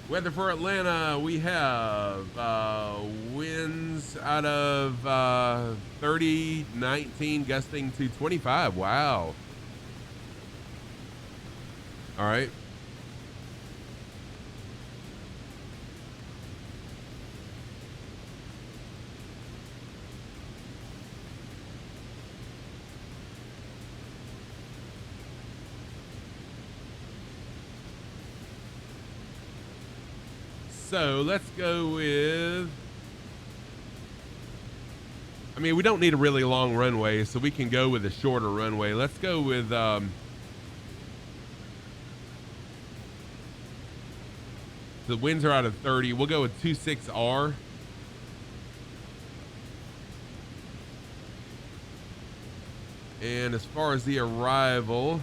Weather for Atlanta, we have winds out of 30, 19, gusting to 25. Wow. All right. So let's go with, I mean, we don't need a really long runway, so we can go with a shorter runway. Let's go with, the winds are out of 30. We'll go with 26R. And as far as the arrival,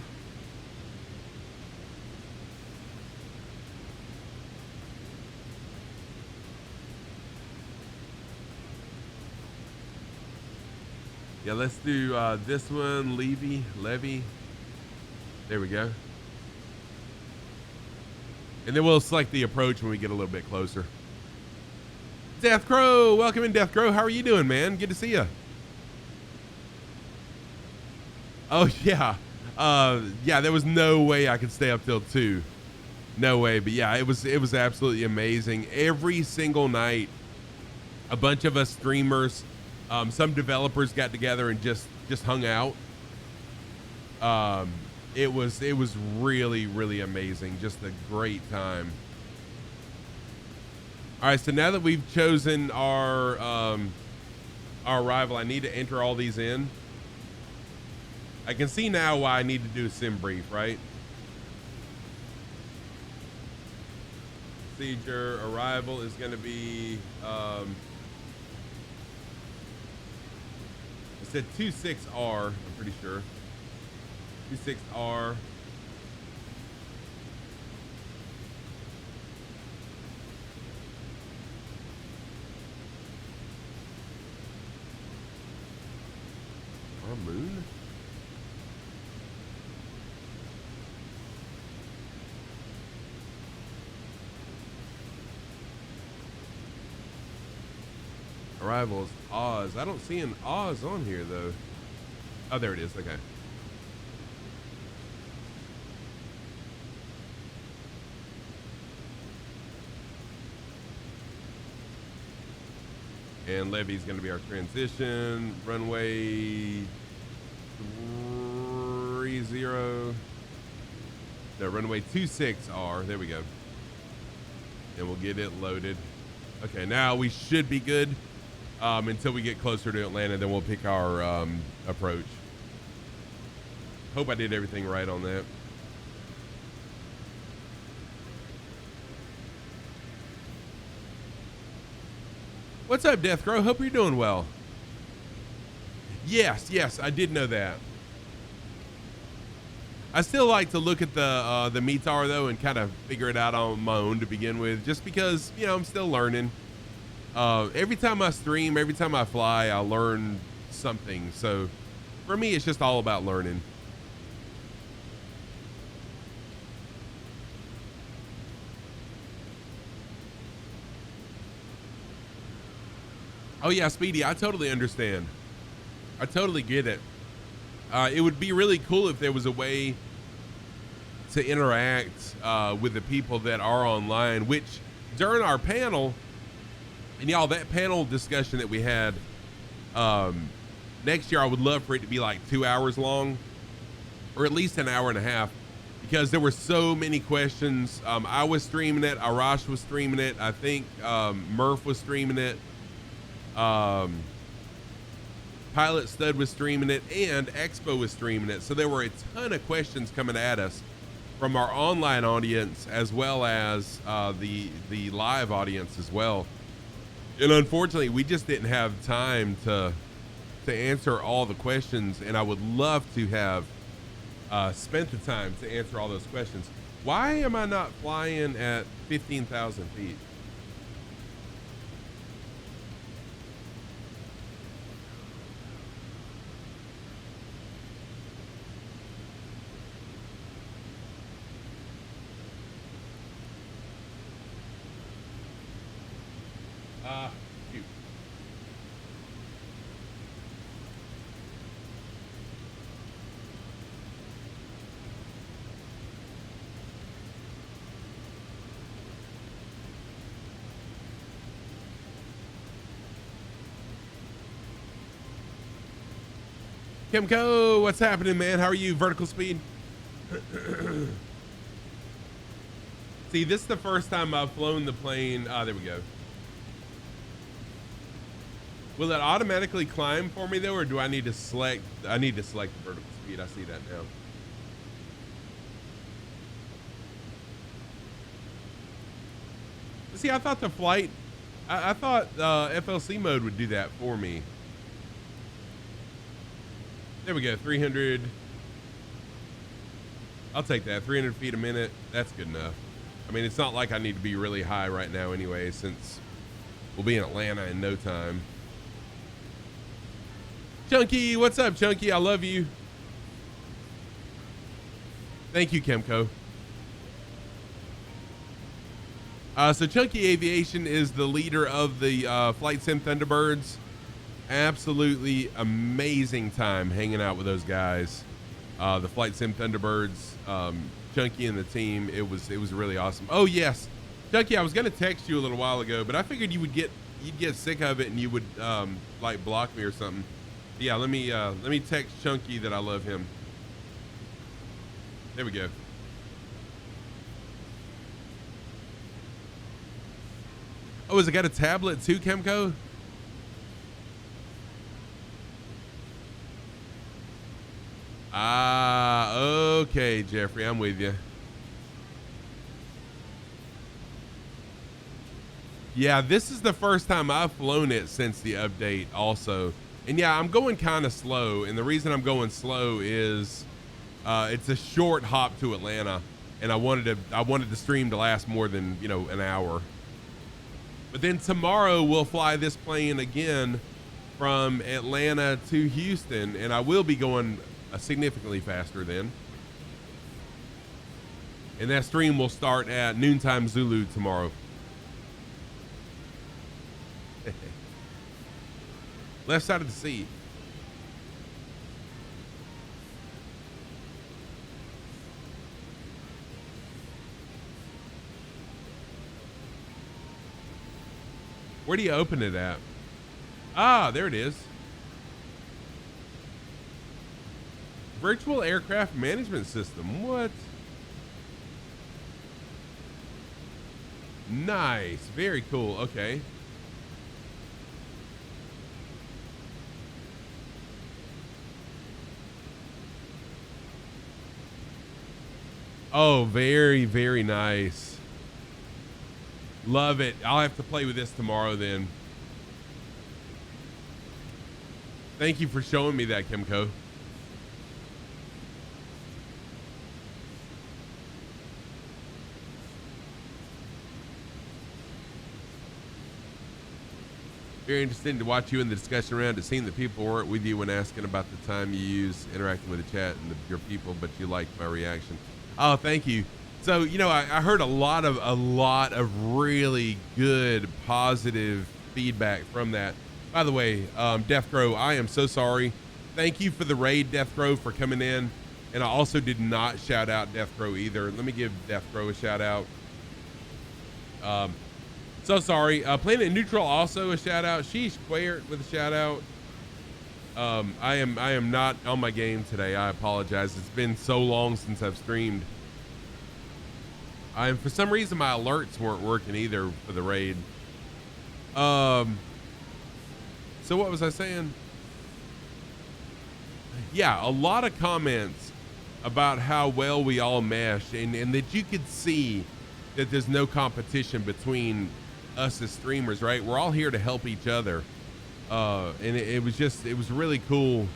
yeah, let's do this one, Levy. There we go. And then we'll select the approach when we get a little bit closer. Death Crow, welcome in, Death Crow. How are you doing, man? Good to see you. Oh, yeah. Yeah, there was no way I could stay up till 2. No way. But yeah, it was absolutely amazing. Every single night, a bunch of us streamers, some developers got together and just hung out. It was really, really amazing. Just a great time. All right, so now that we've chosen our arrival, I need to enter all these in. I can see now why I need to do a sim brief, right? Procedure arrival is going to be it said 26R, I'm pretty sure. 26R. Our moon? Arrivals, Oz. I don't see an Oz on here though. Oh, there it is. Okay. And Levy's going to be our transition. Runway 30. No, runway 26R. There we go. And we'll get it loaded. Okay, now we should be good until we get closer to Atlanta. Then we'll pick our approach. Hope I did everything right on that. What's up, Death Crow? Hope you're doing well. Yes, I did know that. I still like to look at the METAR though and kind of figure it out on my own to begin with, just because, you know, I'm still learning. Every time I stream, every time I fly, I learn something. So for me, it's just all about learning. Oh yeah, Speedy, I totally understand. I totally get it. It would be really cool if there was a way to interact with the people that are online, which during our panel, and y'all, that panel discussion that we had, next year, I would love for it to be like 2 hours long, or at least an hour and a half, because there were so many questions. I was streaming it. Arash was streaming it. I think Murph was streaming it. Pilot Stud was streaming it, and Expo was streaming it. So there were a ton of questions coming at us from our online audience, as well as the live audience as well. And unfortunately, we just didn't have time to answer all the questions, and I would love to have spent the time to answer all those questions. Why am I not flying at 15,000 feet? Shoot. Kim KHOU, what's happening, man? How are you? Vertical speed. See, this is the first time I've flown the plane. Ah, there we go. Will it automatically climb for me though, or do I need to select? I need to select the vertical speed. I see that now. See, I thought the flight, I thought FLC mode would do that for me. There we go, 300. I'll take that, 300 feet a minute. That's good enough. I mean, it's not like I need to be really high right now anyway, since we'll be in Atlanta in no time. Chunky, what's up, Chunky? I love you. Thank you, Kim KHOU. So Chunky Aviation is the leader of the Flight Sim Thunderbirds. Absolutely amazing time hanging out with those guys. the Flight Sim Thunderbirds, Chunky and the team. It was really awesome. Oh yes, Chunky, I was gonna text you a little while ago, but I figured you'd get sick of it and you would like block me or something. Yeah, let me text Chunky that I love him. There we go. Oh, has it got a tablet too, KHOU? Ah, okay, Jeffrey, I'm with you. Yeah, this is the first time I've flown it since the update also. And yeah, I'm going kind of slow. And the reason I'm going slow is it's a short hop to Atlanta. And I wanted the stream to last more than, an hour. But then tomorrow we'll fly this plane again from Atlanta to Houston. And I will be going significantly faster then. And that stream will start at noontime Zulu tomorrow. Left side of the seat. Where do you open it at? Ah, there it is. Virtual aircraft management system. What? Nice. Very cool. Okay. Oh, very, very nice. Love it. I'll have to play with this tomorrow then. Thank you for showing me that, KHOU. Very interesting to watch you in the discussion around. It seemed that people weren't with you when asking about the time you use interacting with the chat and your people, but you liked my reaction. Oh, thank you. So, I heard a lot of really good, positive feedback from that. By the way, Death Crow, I am so sorry. Thank you for the raid, Death Crow, for coming in. And I also did not shout out Death Crow either. Let me give Death Crow a shout out. So sorry. Planet Neutral also a shout out. Sheesh Squared with a shout out. I am not on my game today. I apologize. It's been so long since I've streamed. For some reason my alerts weren't working either for the raid. So what was I saying? Yeah, a lot of comments about how well we all mesh and that you could see that there's no competition between us as streamers, right? We're all here to help each other. And it was really cool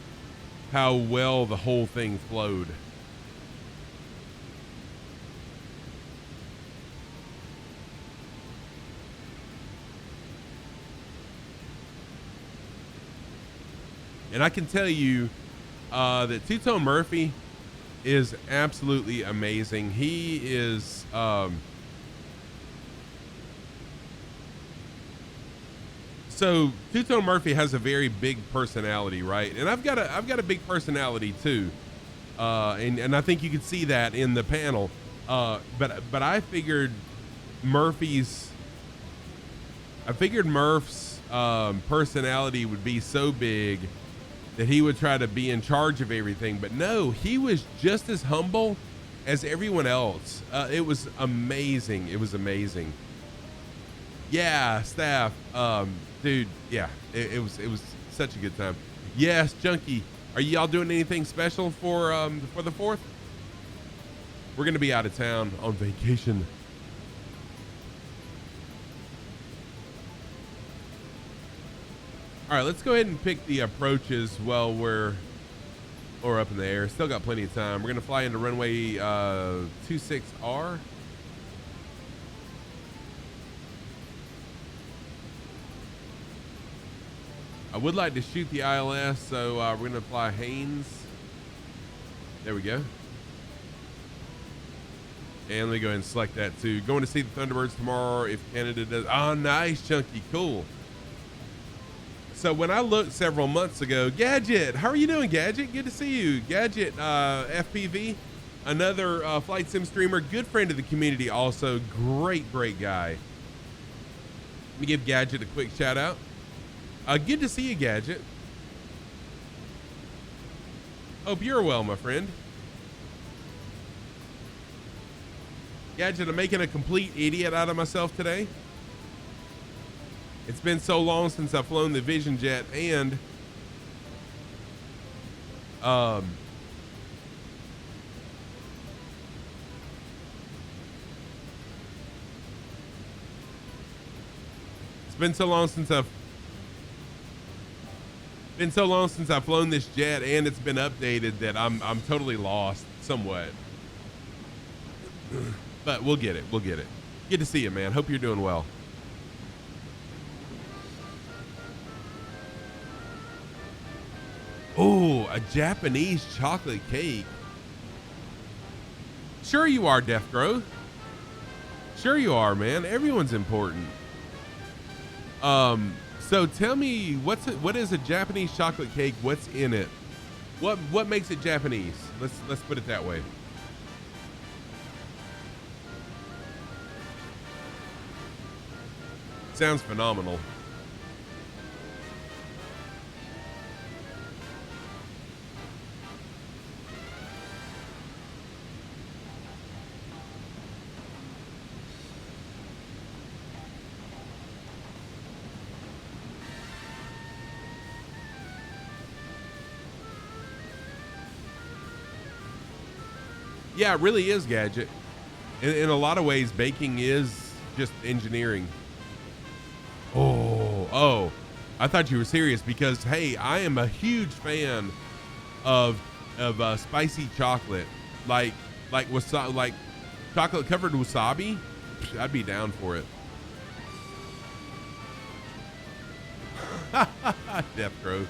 how well the whole thing flowed. And I can tell you that Two-Tone Murphy is absolutely amazing. He is so Two-Tone Murphy has a very big personality, right? And I've got a big personality too. And I think you could see that in the panel. But I figured Murph's personality would be so big that he would try to be in charge of everything. But no, he was just as humble as everyone else. It was amazing. It was amazing. Yeah, staff. Dude, yeah, it was such a good time. Yes, Junkie, are y'all doing anything special for the 4th? We're gonna be out of town on vacation. All right, let's go ahead and pick the approaches while we're up in the air. Still got plenty of time. We're gonna fly into runway 26R. I would like to shoot the ILS, so we're gonna fly Haynes. There we go. And let me go ahead and select that too. Going to see the Thunderbirds tomorrow if Canada does. Oh, nice, Chunky, cool. So when I looked several months ago, Gadget, how are you doing, Gadget? Good to see you. Gadget, FPV, another Flight Sim streamer, good friend of the community also, great guy. Let me give Gadget a quick shout out. Good to see you, Gadget. Hope you're well, my friend. Gadget, I'm making a complete idiot out of myself today. It's been so long since I've flown the Vision Jet, and it's been so long since I've flown this jet, and it's been updated that I'm totally lost somewhat. But we'll get it. We'll get it. Good to see you, man. Hope you're doing well. Oh, a Japanese chocolate cake. Sure you are, Death Growth. Sure you are, man. Everyone's important. So tell me, what is a Japanese chocolate cake? What's in it? What makes it Japanese? Let's put it that way. Sounds phenomenal. Yeah, it really is, Gadget. In a lot of ways, baking is just engineering. Oh, I thought you were serious because, hey, I am a huge fan of spicy chocolate, like chocolate covered wasabi. I'd be down for it. Death growth.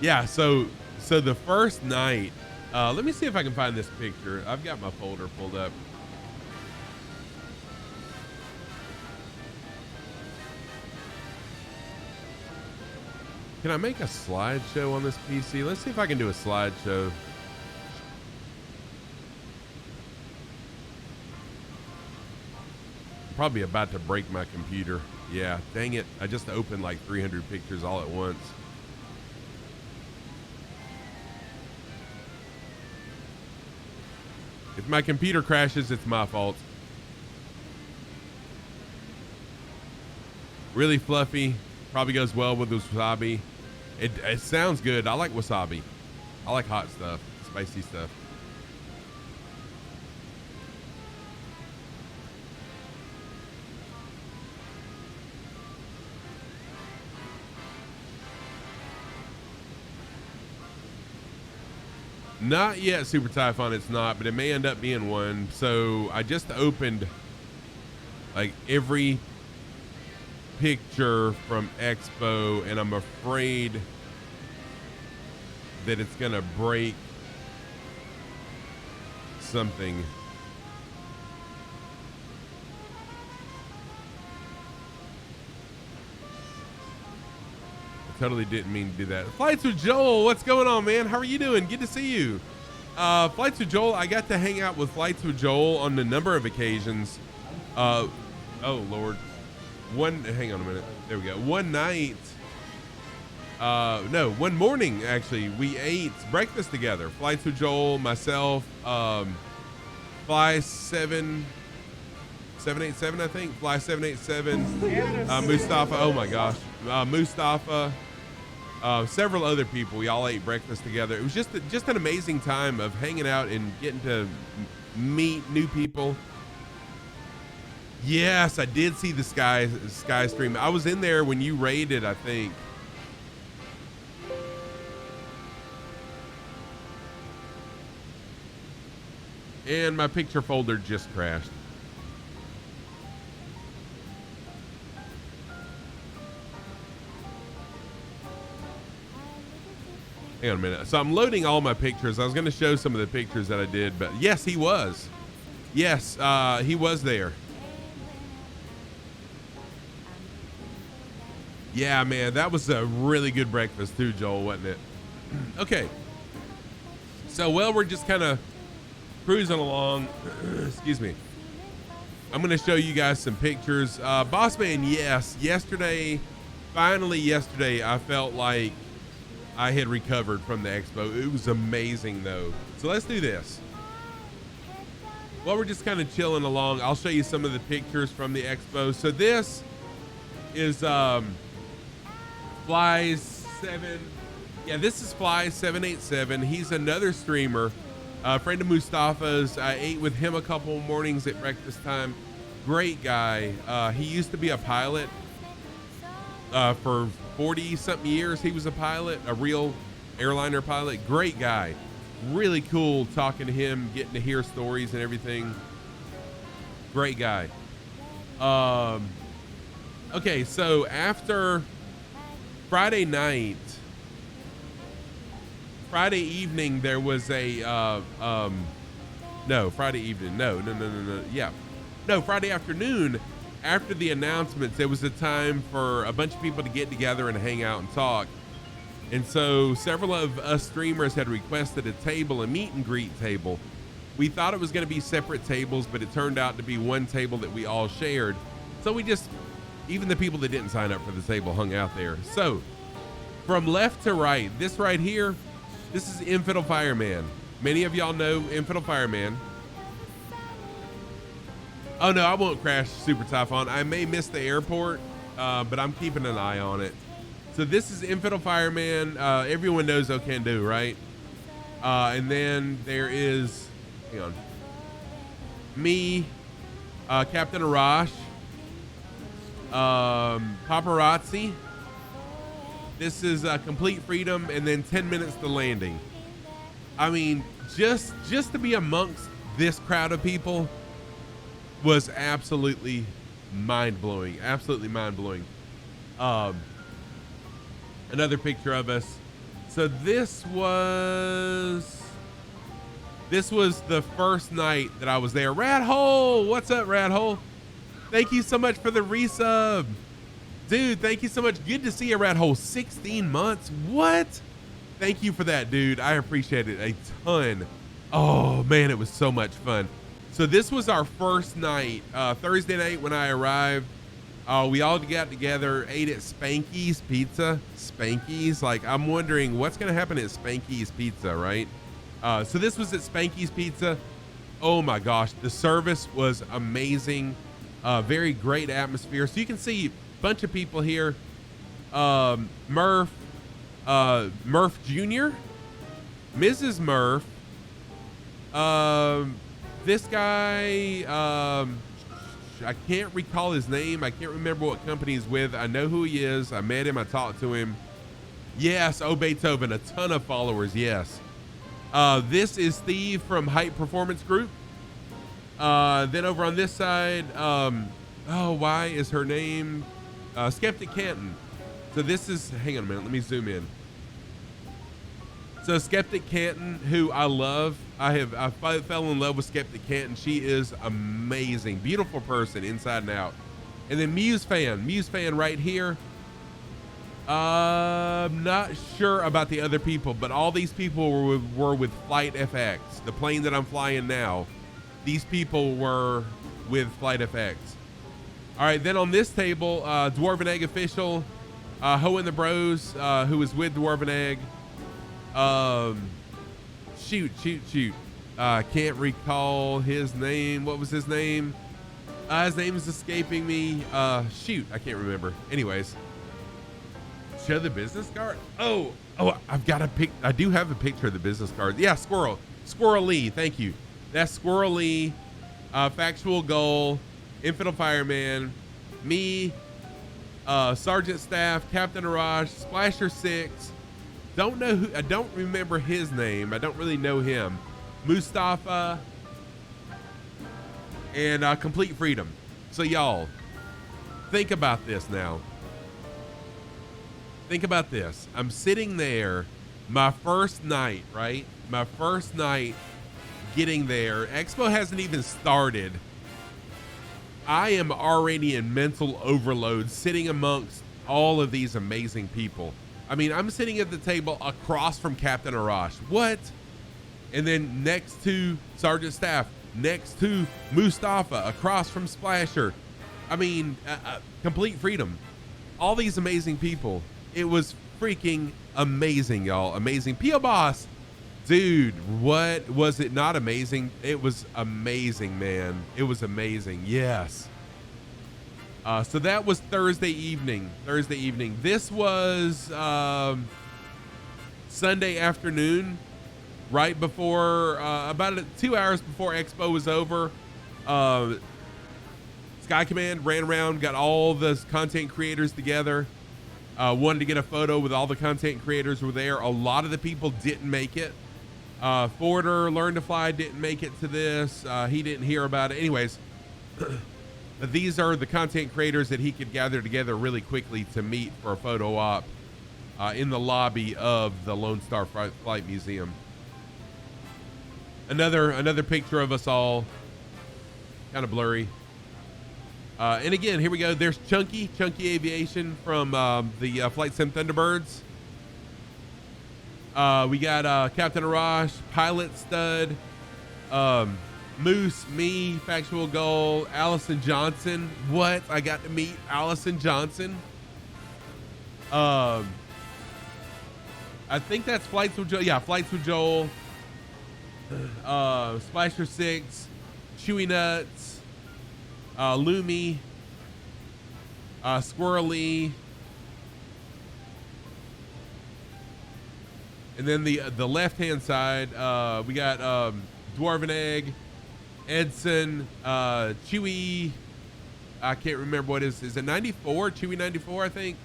Yeah, so the first night, let me see if I can find this picture. I've got my folder pulled up. Can I make a slideshow on this PC? Let's see if I can do a slideshow. Probably about to break my computer. Yeah, dang it. I just opened like 300 pictures all at once. If my computer crashes, it's my fault. Really fluffy. Probably goes well with wasabi. It sounds good. I like wasabi. I like hot stuff, spicy stuff. Not yet, Super Typhon, it's not, but it may end up being one. So I just opened like every picture from Expo, and I'm afraid that it's gonna break something. Totally didn't mean to do that. Flights with Joel, what's going on, man? How are you doing? Good to see you. Flights with Joel, I got to hang out with Flights with Joel on a number of occasions. Oh Lord. Hang on a minute. There we go. One night, no, one morning actually, we ate breakfast together. Flights with Joel, myself, Fly 787, I think. Fly 787, Mustafa. Oh my gosh. Mustafa, several other people. We all ate breakfast together. It was just an amazing time of hanging out and getting to meet new people. Yes, I did see the sky stream. I was in there when you raided, I think. And my picture folder just crashed. Hang on a minute. So I'm loading all my pictures. I was going to show some of the pictures that I did, but yes, he was. Yes, he was there. Yeah, man, that was a really good breakfast too, Joel, wasn't it? Okay. So, well, we're just kind of cruising along. Excuse me. I'm going to show you guys some pictures. Boss Man, yes, finally yesterday, I felt like I had recovered from the expo. It was amazing though. So let's do this. Well, we're just kind of chilling along. I'll show you some of the pictures from the expo. So this is Fly 7. Yeah, this is Fly 787. He's another streamer, a friend of Mustafa's. I ate with him a couple mornings at breakfast time. Great guy. He used to be a pilot for 40 something years. He was a pilot, a real airliner pilot. Great guy. Really cool talking to him, getting to hear stories and everything. Great guy. Okay, so after Friday evening, there was a Friday afternoon, after the announcements, there was a time for a bunch of people to get together and hang out and talk. And so several of us streamers had requested a table, a meet and greet table. We thought it was going to be separate tables, but it turned out to be one table that we all shared. So we just, even the people that didn't sign up for the table hung out there. So from left to right, this right here, this is Infidel Fireman. Many of y'all know Infidel Fireman. Oh no, I won't crash Super Typhon. I may miss the airport, but I'm keeping an eye on it. So this is Infidel Fireman. Everyone knows Okandu, right? And then there is, hang on, me, Captain Arash, Paparazzi. This is Complete Freedom, and then 10 minutes to landing. I mean, just to be amongst this crowd of people was absolutely mind-blowing. Absolutely mind-blowing. Another picture of us. So this was the first night that I was there. Rat Hole, what's up, Rat Hole? Thank you so much for the resub. Dude, thank you so much. Good to see you, Rat Hole. 16 months, what? Thank you for that, dude. I appreciate it a ton. Oh man, it was so much fun. So this was our first night, Thursday night when I arrived. We all got together, ate at Spanky's Pizza. Spanky's, like, I'm wondering what's gonna happen at Spanky's Pizza, right? So this was at Spanky's Pizza. Oh my gosh, the service was amazing. Very great atmosphere. So you can see a bunch of people here. Murph Jr., Mrs. Murph, this guy, I can't recall his name. I can't remember what company he's with. I know who he is. I met him. I talked to him. Yes. Oh, Beethoven. A ton of followers. Yes. This is Steve from Hype Performance Group. Then over on this side, why is her name? Skeptic Canton. So this is, hang on a minute. Let me zoom in. So Skeptic Canton, who I love. I fell in love with Skeptic Canton. She is amazing, beautiful person inside and out. And then Muse fan right here. Not sure about the other people, but all these people were with Flight FX, the plane that I'm flying now. These people were with Flight FX. All right, then on this table, Dwarven Egg official, Ho and the Bros, who was with Dwarven Egg. Shoot. Can't recall his name. What was his name? His name is escaping me. Shoot, I can't remember. Anyways, show the business card. Oh, I've got a pic. I do have a picture of the business card. Yeah, Squirrel Lee. Thank you. That's Squirrel Lee. Factual Goal, Infidel Fireman, me, Sergeant Staff, Captain Arash, Splasher 6. Don't know who. I don't remember his name. I don't really know him. Mustafa and Complete Freedom. So y'all, think about this now. Think about this. I'm sitting there My first night, right? My first night getting there. Expo hasn't even started. I am already in mental overload sitting amongst all of these amazing people. I mean, I'm sitting at the table across from Captain Arash. What? And then next to Sergeant Staff, next to Mustafa, across from Splasher. I mean, complete freedom. All these amazing people. It was freaking amazing, y'all. Amazing. P.O. Boss, dude, what was it not amazing? It was amazing, man. It was amazing. Yes. So that was Thursday evening. This was Sunday afternoon, right before, about 2 hours before Expo was over. Sky Command ran around, got all the content creators together. Wanted to get a photo with all the content creators were there. A lot of the people didn't make it. Forder, Learn to Fly, didn't make it to this. He didn't hear about it. Anyways, these are the content creators that he could gather together really quickly to meet for a photo op in the lobby of the Lone Star Flight Museum. Another picture of us all, kind of blurry. And again, here we go. There's Chunky Aviation from the Flight Sim Thunderbirds. We got Captain Arash, Pilot Stud, Moose, me, Factual Goal, Allison Johnson. What? I got to meet Allison Johnson. I think that's Flights with Joel. Yeah, Flights with Joel. Splasher 6, Chewy Nuts, Lumi, Squirrely, and then the left hand side, we got Dwarven Egg, Edson, Chewy. I can't remember what is it 94? Chewy 94, I think.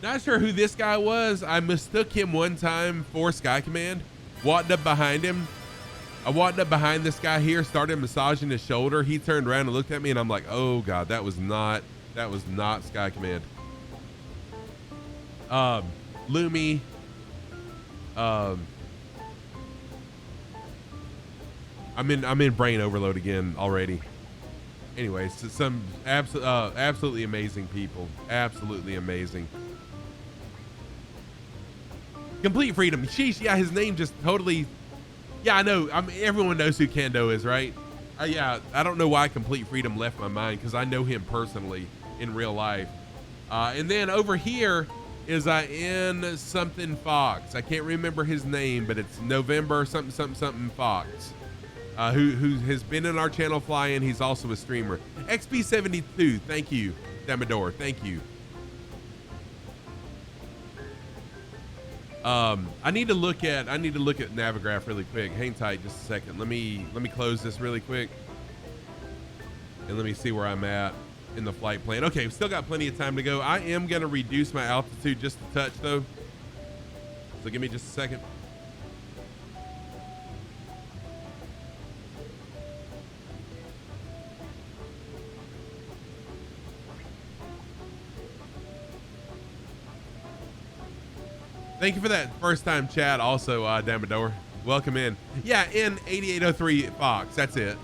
Not sure who this guy was. I mistook him one time for Sky Command. Walked up behind him. I walked up behind this guy here, started massaging his shoulder. He turned around and looked at me, and I'm like, oh God, that was not Sky Command. Lumi. I'm in brain overload again already. Anyways, some absolutely amazing people. Absolutely amazing. Complete freedom. Sheesh, yeah, his name just totally. Yeah, I know. Everyone knows who Kando is, right? Yeah, I don't know why Complete Freedom left my mind because I know him personally in real life. And then over here is in something Fox. I can't remember his name, but it's November something Fox. Who has been in our channel flying. He's also a streamer. XP72, thank you. Damador, thank you. I need to look at Navigraph really quick. Hang tight just a second. Let me close this really quick. And let me see where I'm at in the flight plan. Okay, we've still got plenty of time to go. I am gonna reduce my altitude just a touch though. So give me just a second. Thank you for that first time chat also, Damador. Welcome in. Yeah, N8803 Fox, that's it.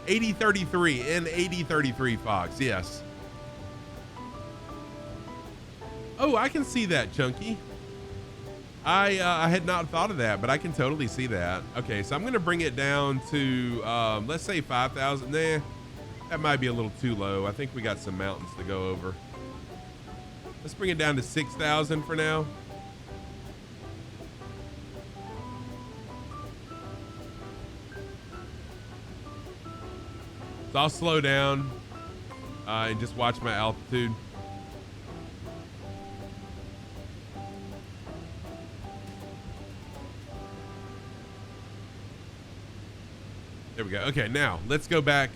8033, N8033 Fox, yes. Oh, I can see that, Chunky. I had not thought of that, but I can totally see that. Okay, so I'm gonna bring it down to, let's say 5,000. Nah, that might be a little too low. I think we got some mountains to go over. Let's bring it down to 6,000 for now. So I'll slow down and just watch my altitude. There we go. Okay, now let's go back.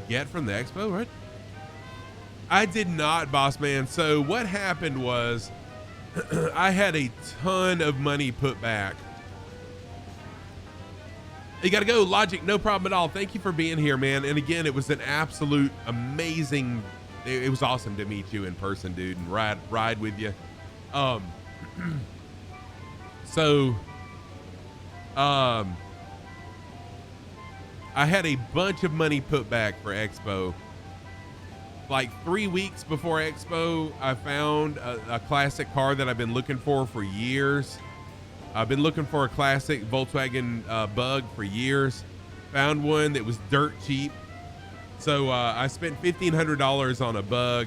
Get from the expo, right? I did not, boss man. So what happened was I had a ton of money put back. You gotta go, Logic, no problem at all. Thank you for being here, man. And again, it was an absolute amazing it was awesome to meet you in person, dude, and ride with you. So I had a bunch of money put back for Expo. Like 3 weeks before Expo, I found a classic car that I've been looking for years. I've been looking for a classic Volkswagen Bug for years. Found one that was dirt cheap. So I spent $1,500 on a Bug,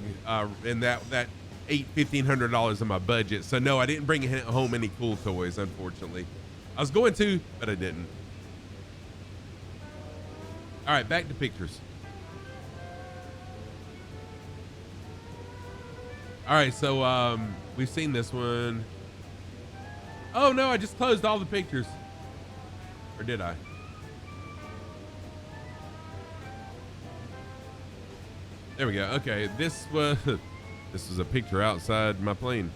and that ate $1,500 of my budget. So no, I didn't bring home any cool toys, unfortunately. I was going to, but I didn't. All right, back to pictures. All right, so we've seen this one. Oh no, I just closed all the pictures. Or did I? There we go. Okay, this was a picture outside my plane.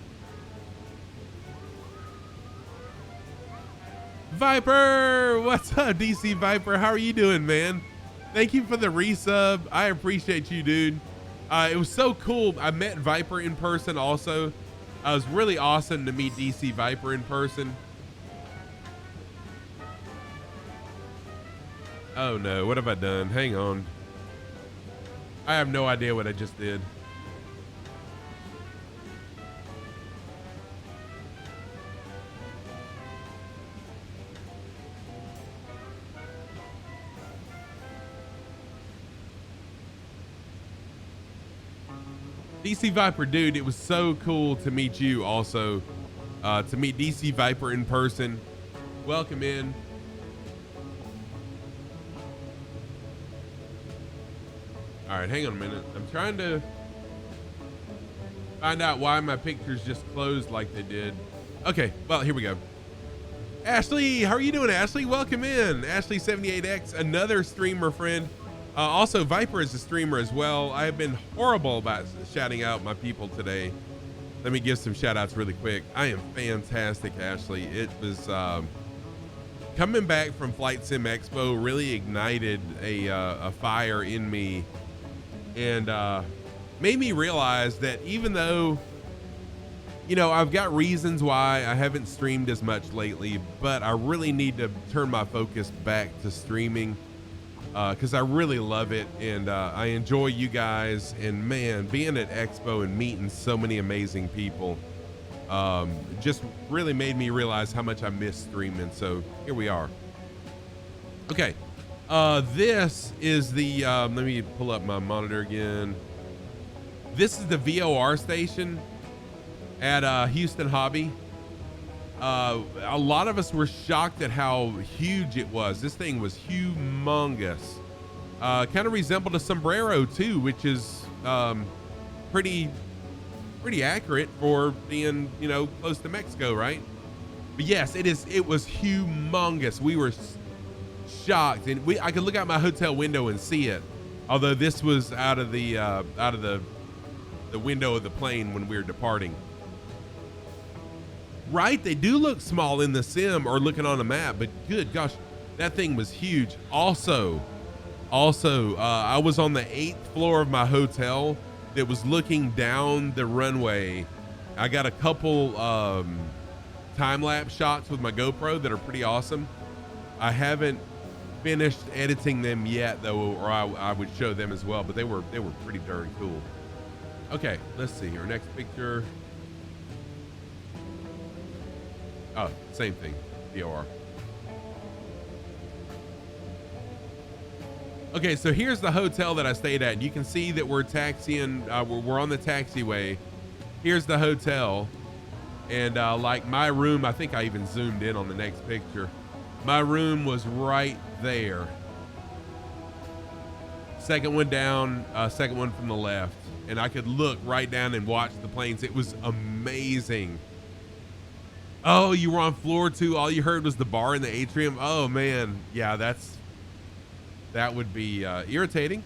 Viper, what's up, DC Viper? How are you doing, man? Thank you for the resub. I appreciate you, dude. It was so cool. I met Viper in person also. It was really awesome to meet DC Viper in person. Oh no, what have I done? Hang on. I have no idea what I just did. DC Viper, dude, it was so cool to meet you also. To meet DC Viper in person. Welcome in. All right, hang on a minute. I'm trying to find out why my pictures just closed like they did. Okay, well, here we go. Ashley, how are you doing, Ashley? Welcome in. Ashley78X, another streamer friend. Also, Viper is a streamer as well. I have been horrible about shouting out my people today. Let me give some shout outs really quick. I am fantastic, Ashley. It was coming back from Flight Sim Expo really ignited a fire in me, and made me realize that even though, you know, I've got reasons why I haven't streamed as much lately, but I really need to turn my focus back to streaming. Because I really love it, and I enjoy you guys, and man, being at Expo and meeting so many amazing people just really made me realize how much I miss streaming. So here we are. Okay, this is the let me pull up my monitor again. This is the VOR station at Houston Hobby. A lot of us were shocked at how huge it was. This thing was humongous. Kind of resembled a sombrero too, which is pretty accurate for being, you know, close to Mexico, right? But yes, it was humongous. We were shocked, and I could look out my hotel window and see it. Although this was out of the window of the plane when we were departing. Right, they do look small in the sim or looking on a map, but good gosh, that thing was huge. Also, I was on the 8th floor of my hotel that was looking down the runway. I got a couple time-lapse shots with my GoPro that are pretty awesome. I haven't finished editing them yet though, or I would show them as well, but they were pretty darn cool. Okay, let's see here. Next picture. Oh, same thing, VOR. Okay, so here's the hotel that I stayed at. You can see that we're taxiing, we're on the taxiway. Here's the hotel. And like my room, I think I even zoomed in on the next picture. My room was right there. Second one down, second one from the left. And I could look right down and watch the planes. It was amazing. Oh, you were on floor 2. All you heard was the bar in the atrium. Oh man, yeah, that would be irritating.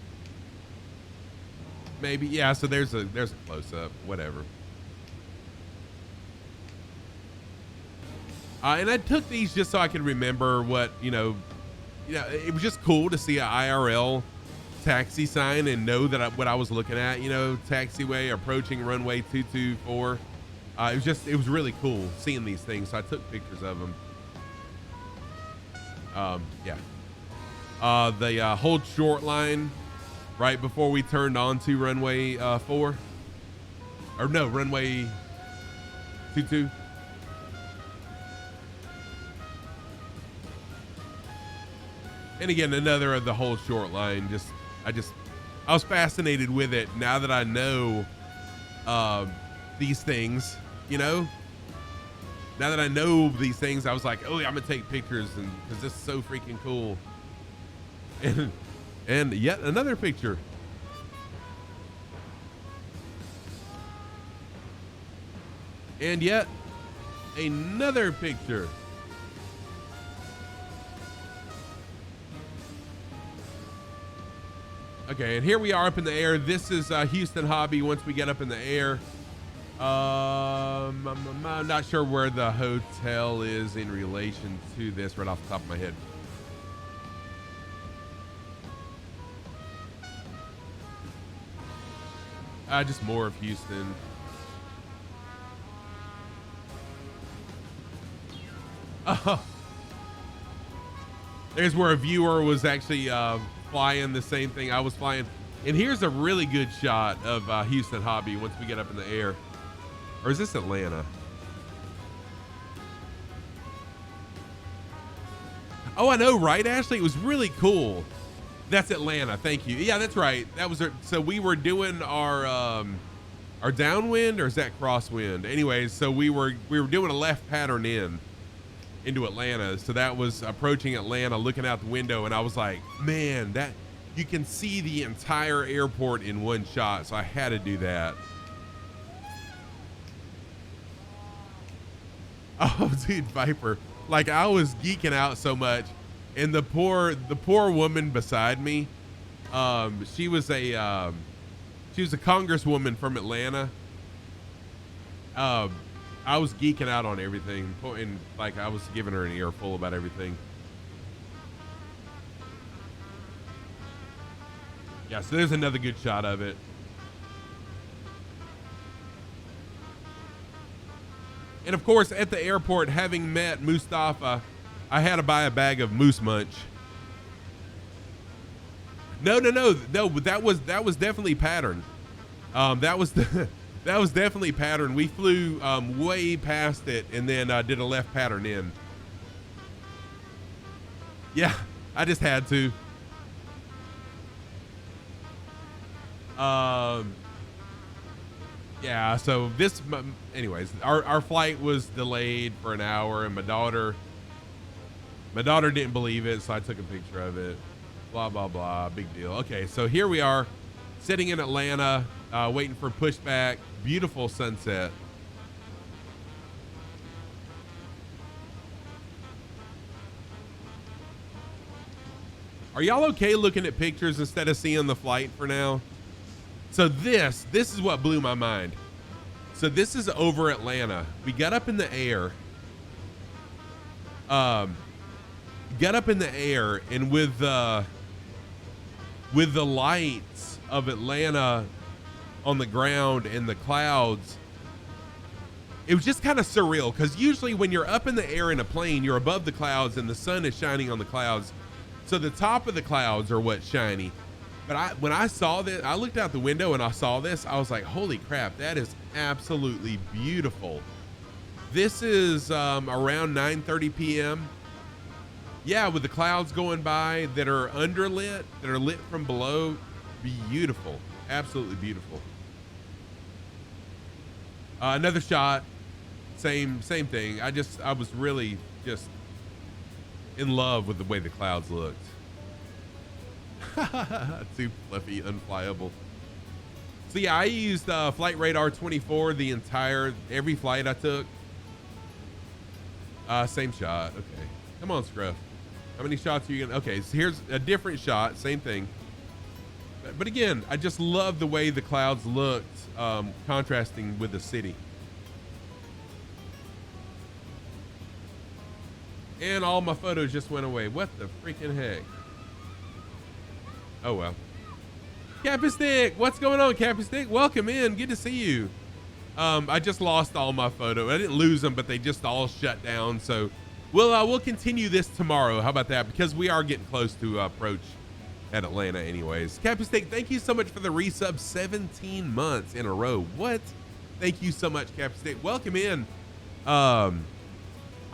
Maybe, yeah. So there's a close up, whatever. And I took these just so I could remember what, you know, it was just cool to see an IRL taxi sign and know that what I was looking at, you know, taxiway approaching runway 224. It was really cool seeing these things. So I took pictures of them. Yeah. The hold short line right before we turned on to runway 4, or no, runway 22. And again, another of the whole short line. I was fascinated with it. Now that I know these things, you know, now that I know these things, I was like, oh, yeah, I'm gonna take pictures, and because this is so freaking cool. And yet another picture. And yet another picture. Okay, and here we are up in the air. This is Houston Hobby once we get up in the air. I'm not sure where the hotel is in relation to this right off the top of my head. Just more of Houston. Oh, there's where a viewer was actually flying the same thing I was flying. And here's a really good shot of Houston Hobby once we get up in the air. Or is this Atlanta? Oh, I know, right, Ashley? It was really cool. That's Atlanta. Thank you. Yeah, that's right. That was so we were doing our downwind, or is that crosswind? Anyways, so we were doing a left pattern into Atlanta. So that was approaching Atlanta, looking out the window, and I was like, man, that you can see the entire airport in one shot. So I had to do that. Oh, dude, Viper. Like, I was geeking out so much. And the poor woman beside me, she was a congresswoman from Atlanta. I was geeking out on everything, and like I was giving her an earful about everything. Yeah, so there's another good shot of it. And of course, at the airport, having met Mustafa, I had to buy a bag of Moose Munch. No, that was definitely pattern. That was definitely pattern. We flew way past it and then did a left pattern in. Yeah, I just had to. Yeah, so anyways, our flight was delayed for an hour, and my daughter didn't believe it, so I took a picture of it. Blah, blah, blah, big deal. Okay, so here we are, sitting in Atlanta, waiting for pushback. Beautiful sunset. Are y'all okay looking at pictures instead of seeing the flight for now? So this is what blew my mind. So this is over Atlanta. We got up in the air. And with the lights of Atlanta on the ground and the clouds, it was just kind of surreal, because usually when you're up in the air in a plane, you're above the clouds and the sun is shining on the clouds. So the top of the clouds are what's shiny. But when I saw this, I looked out the window and I saw this, I was like, holy crap, that is absolutely beautiful. This is around 9:30 p.m. Yeah, with the clouds going by that are underlit, that are lit from below. Beautiful. Absolutely beautiful. Another shot. Same thing. I was really just in love with the way the clouds looked. Too fluffy, unflyable. So yeah, I used Flight Radar 24 every flight I took. Same shot. Okay. Come on, Scruff. How many shots are you gonna? Okay, so here's a different shot, same thing. But again, I just love the way the clouds looked, contrasting with the city. And all my photos just went away. What the freaking heck? Oh well. Capistick, what's going on, Capistick? Welcome in. Good to see you. I just lost all my photos. I didn't lose them, but they just all shut down. So we'll continue this tomorrow. How about that? Because we are getting close to approach at Atlanta anyways. Capistick, thank you so much for the resub 17 months in a row. What? Thank you so much, Capistick. Welcome in. I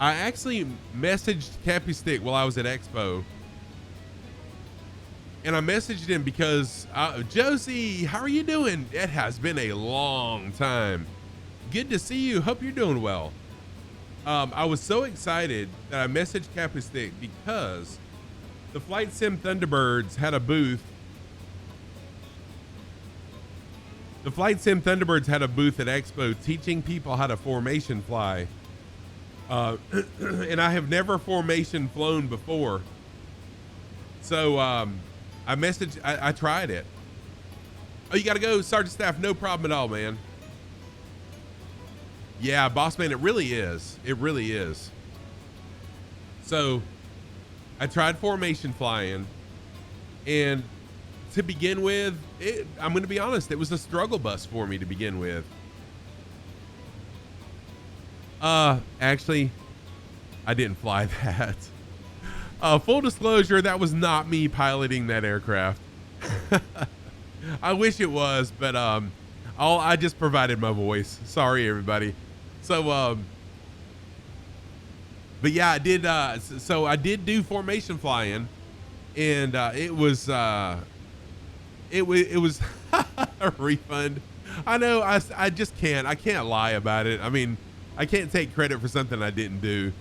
actually messaged Capistick while I was at Expo. And I messaged him because, Josie, how are you doing? It has been a long time. Good to see you. Hope you're doing well. I was so excited that I messaged Capistick because the Flight Sim Thunderbirds had a booth. The Flight Sim Thunderbirds had a booth at Expo teaching people how to formation fly. And I have never formation flown before. So, I messaged, I tried it. Oh, you got to go, Sergeant Staff. No problem at all, man. Yeah, boss man, it really is. It really is. So I tried formation flying, and to begin with, I'm going to be honest, it was a struggle bus for me to begin with. Actually, I didn't fly that. Full disclosure, that was not me piloting that aircraft. I wish it was, but I just provided my voice. Sorry, everybody. So, but yeah, I did. So I did do formation flying, and it was a refund. I know. I just can't. I can't lie about it. I mean, I can't take credit for something I didn't do.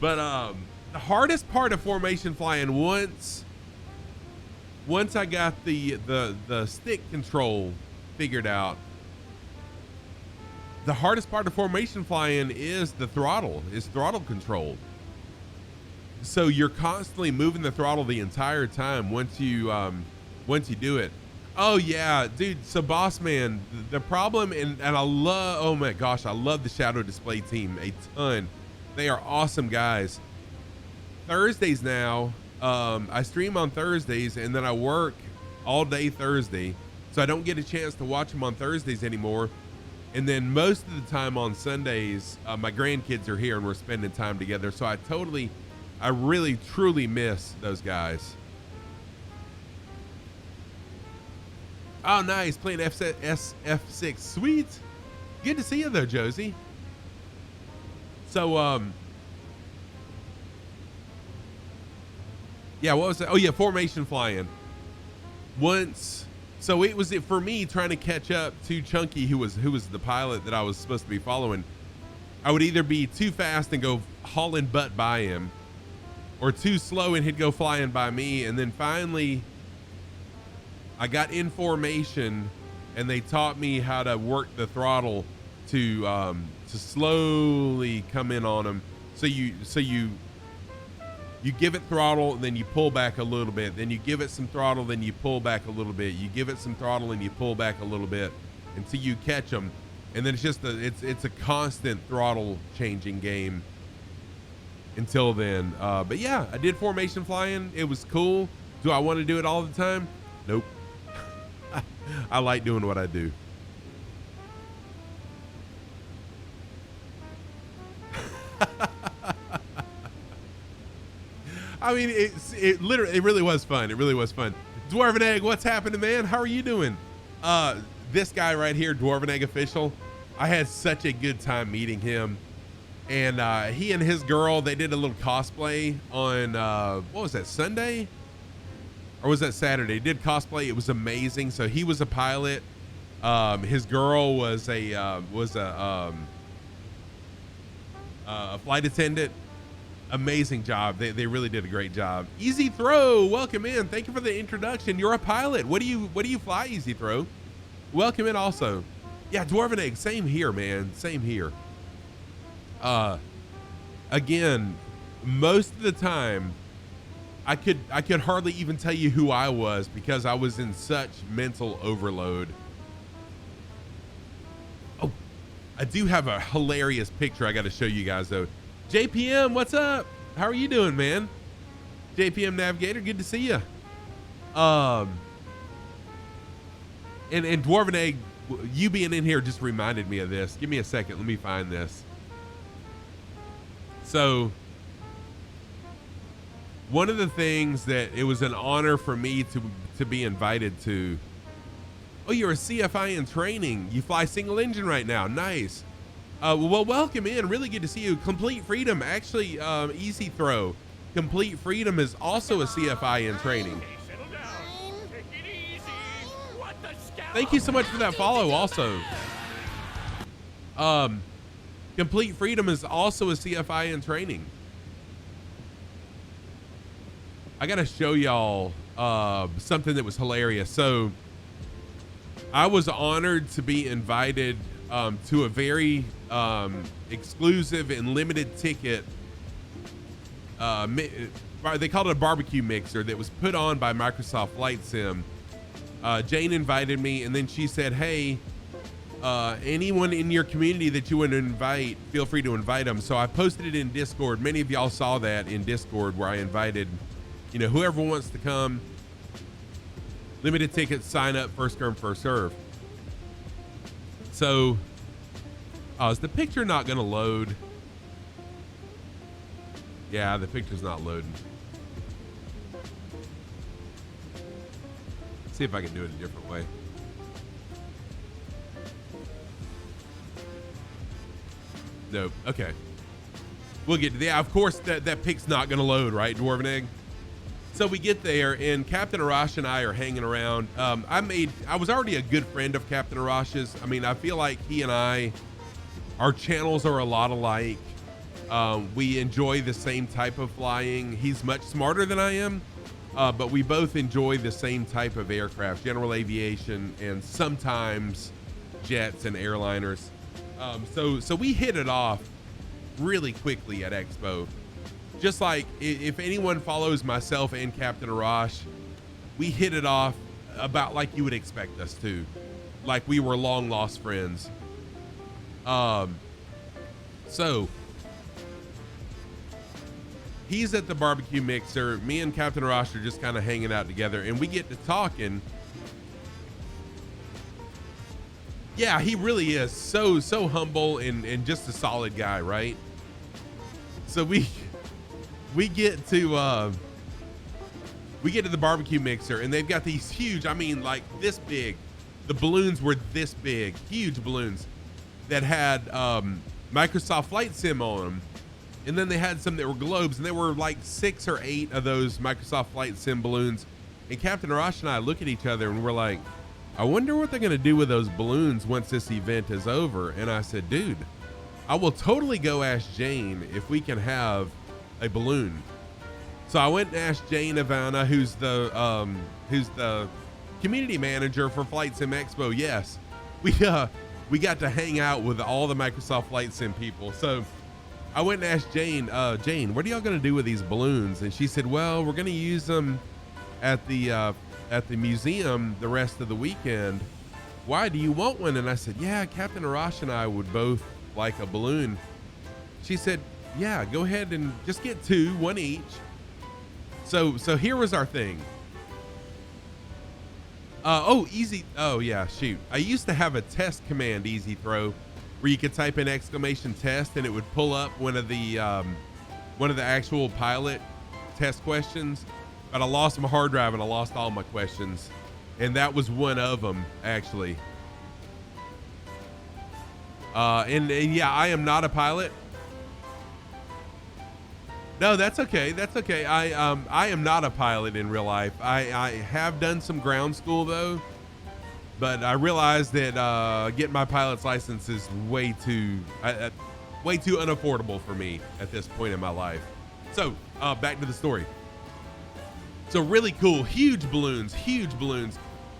But the hardest part of formation flying, once I got the stick control figured out, the hardest part of formation flying is the throttle, is throttle control. So you're constantly moving the throttle the entire time once you do it. Oh yeah, dude. So boss man, the problem, and I love, oh my gosh, I love the Shadow Display team a ton. They are awesome guys. Thursdays now, I stream on Thursdays, and then I work all day Thursday, so I don't get a chance to watch them on Thursdays anymore. And then most of the time on Sundays, my grandkids are here and we're spending time together. So I really truly miss those guys. Oh, nice, playing F6. Sweet. Good to see you though, Josie. So yeah, what was that? Oh yeah, formation flying. So it was for me trying to catch up to Chunky, who was the pilot that I was supposed to be following. I would either be too fast and go hauling butt by him, or too slow and he'd go flying by me. And then finally I got in formation and they taught me how to work the throttle to slowly come in on him. So you give it throttle, and then you pull back a little bit. Then you give it some throttle, then you pull back a little bit. You give it some throttle, and you pull back a little bit until you catch them. And then it's just it's a constant throttle changing game until then. But yeah, I did formation flying. It was cool. Do I want to do it all the time? Nope. I like doing what I do. I mean, it really was fun. It really was fun. Dwarven Egg, what's happening, man? How are you doing? This guy right here, Dwarven Egg Official, I had such a good time meeting him. And he and his girl, they did a little cosplay on, what was that, Sunday? Or was that Saturday? They did cosplay. It was amazing. So he was a pilot. His girl was a flight attendant. Amazing job. They really did a great job. Easy Throw, welcome in. Thank you for the introduction. You're a pilot. What do you fly, Easy Throw? Welcome in also. Yeah, Dwarven Egg, same here, man. Same here. Again, most of the time I could hardly even tell you who I was because I was in such mental overload. Oh, I do have a hilarious picture I got to show you guys though. JPM, what's up? How are you doing, man? JPM Navigator, good to see you. And Dwarven Egg, you being in here just reminded me of this. Give me a second. Let me find this. So one of the things that it was an honor for me to be invited to. Oh, you're a CFI in training. You fly single engine right now. Nice. Well, welcome in. Really good to see you. Complete Freedom, actually, easy throw. Complete Freedom is also a CFI in training. Thank you so much for that follow also. Complete Freedom is also a CFI in training. I gotta show y'all something that was hilarious. So I was honored to be invited to a very exclusive and limited ticket. They called it a barbecue mixer that was put on by Microsoft Flight Sim. Jane invited me, and then she said, hey, anyone in your community that you want to invite, feel free to invite them. So I posted it in Discord. Many of y'all saw that in Discord where I invited, you know, whoever wants to come. Limited tickets, sign up, first come, first serve. So, is the picture not going to load? Yeah, the picture's not loading. See if I can do it a different way. Nope. Okay. We'll get to that. Of course, that pic's not going to load, right, Dwarven Egg? So we get there, and Captain Arash and I are hanging around. I was already a good friend of Captain Arash's. I mean, I feel like he and our channels are a lot alike. We enjoy the same type of flying. He's much smarter than I am. But we both enjoy the same type of aircraft, general aviation, and sometimes jets and airliners. So we hit it off really quickly at Expo. Just like if anyone follows myself and Captain Arash, we hit it off about like you would expect us to. Like we were long lost friends. So he's at the barbecue mixer. Me and Captain Arash are just kind of hanging out together, and we get to talking. Yeah, he really is so humble and just a solid guy, right? So we get to the barbecue mixer, and they've got these huge, I mean, like this big. The balloons were this big, huge balloons that had Microsoft Flight Sim on them. And then they had some that were globes, and there were like 6 or 8 of those Microsoft Flight Sim balloons. And Captain Arash and I look at each other and we're like, I wonder what they're going to do with those balloons once this event is over. And I said, dude, I will totally go ask Jane if we can have a balloon. So I went and asked Jane Ivana, who's the community manager for Flight Sim Expo. Yes, we got to hang out with all the Microsoft Flight Sim people. So I went and asked Jane, Jane, what are y'all going to do with these balloons? And she said, well, we're going to use them at the museum the rest of the weekend. Why, do you want one? And I said, yeah, Captain Arash and I would both like a balloon. She said, yeah, go ahead and just get 2, 1 each. So here was our thing. Easy. Oh yeah, shoot. I used to have a test command, easy throw, where you could type in exclamation test and it would pull up one of the actual pilot test questions. But I lost my hard drive and I lost all my questions, and that was one of them actually. And yeah, I am not a pilot. No, that's okay. That's okay. I am not a pilot in real life. I have done some ground school though, but I realized that getting my pilot's license is way too unaffordable for me at this point in my life. So back to the story. So really cool, huge balloons.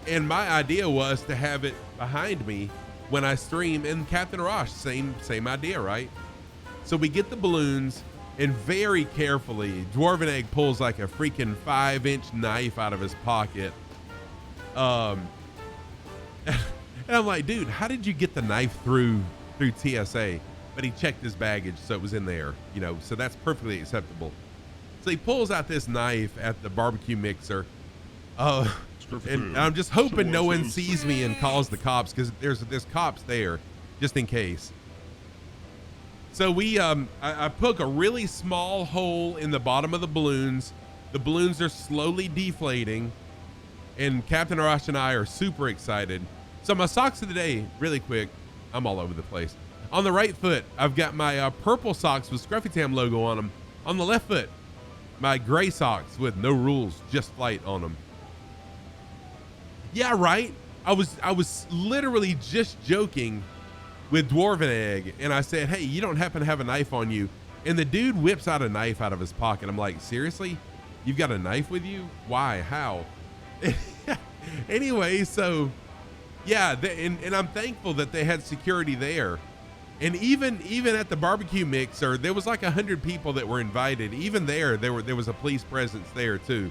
And my idea was to have it behind me when I stream, and Captain Arash, same idea, right? So we get the balloons, and very carefully, Dwarven Egg pulls like a freaking 5-inch knife out of his pocket. And I'm like, dude, how did you get the knife through TSA? But he checked his baggage, so it was in there, you know, so that's perfectly acceptable. So he pulls out this knife at the barbecue mixer, And I'm just hoping no one sees me and calls the cops, because there's cops there just in case. So we I poke a really small hole in the bottom of the balloons. The balloons are slowly deflating, and Captain Arash and I are super excited. So my socks of the day, really quick, I'm all over the place. On the right foot, I've got my purple socks with Scrufytam logo on them. On the left foot, my gray socks with no rules, just flight on them. Yeah, right. I was literally just joking with Dwarven Egg, and I said, hey, you don't happen to have a knife on you? And the dude whips out a knife out of his pocket. I'm like, seriously? You've got a knife with you? Why? How? Anyway, so yeah, and I'm thankful that they had security there. And even at the barbecue mixer, there was like 100 people that were invited. Even there was a police presence there too.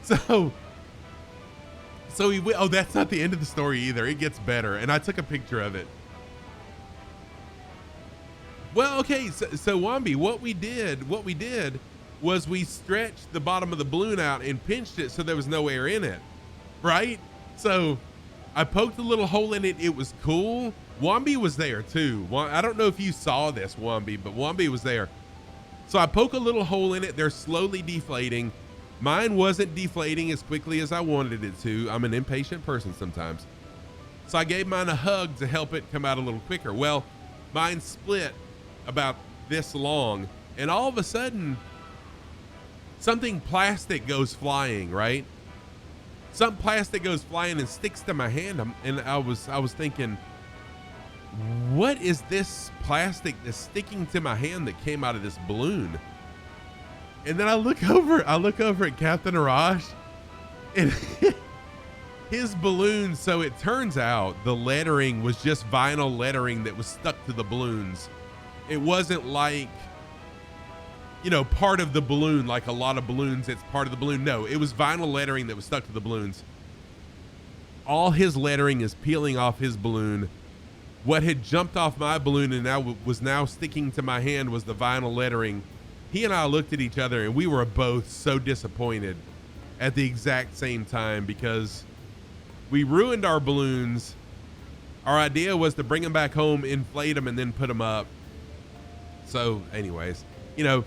So oh, that's not the end of the story either. It gets better, and I took a picture of it. Well, okay, so Wambi, what we did was we stretched the bottom of the balloon out and pinched it so there was no air in it, right? So I poked a little hole in it. It was cool. Wambi was there too. I don't know if you saw this, Wambi, but Wambi was there. So I poke a little hole in it. They're slowly deflating. Mine wasn't deflating as quickly as I wanted it to. I'm an impatient person sometimes. So I gave mine a hug to help it come out a little quicker. Well, mine split about this long, and all of a sudden something plastic goes flying, right? Some plastic goes flying and sticks to my hand, and I was thinking, what is this plastic that's sticking to my hand that came out of this balloon? And then I look over at Captain Arash, and his balloon, so it turns out the lettering was just vinyl lettering that was stuck to the balloons. It wasn't like, you know, part of the balloon, like a lot of balloons, it's part of the balloon. No, it was vinyl lettering that was stuck to the balloons. All his lettering is peeling off his balloon. What had jumped off my balloon and was now sticking to my hand was the vinyl lettering. He and I looked at each other, and we were both so disappointed at the exact same time, because we ruined our balloons. Our idea was to bring them back home, inflate them, and then put them up. So anyways, you know,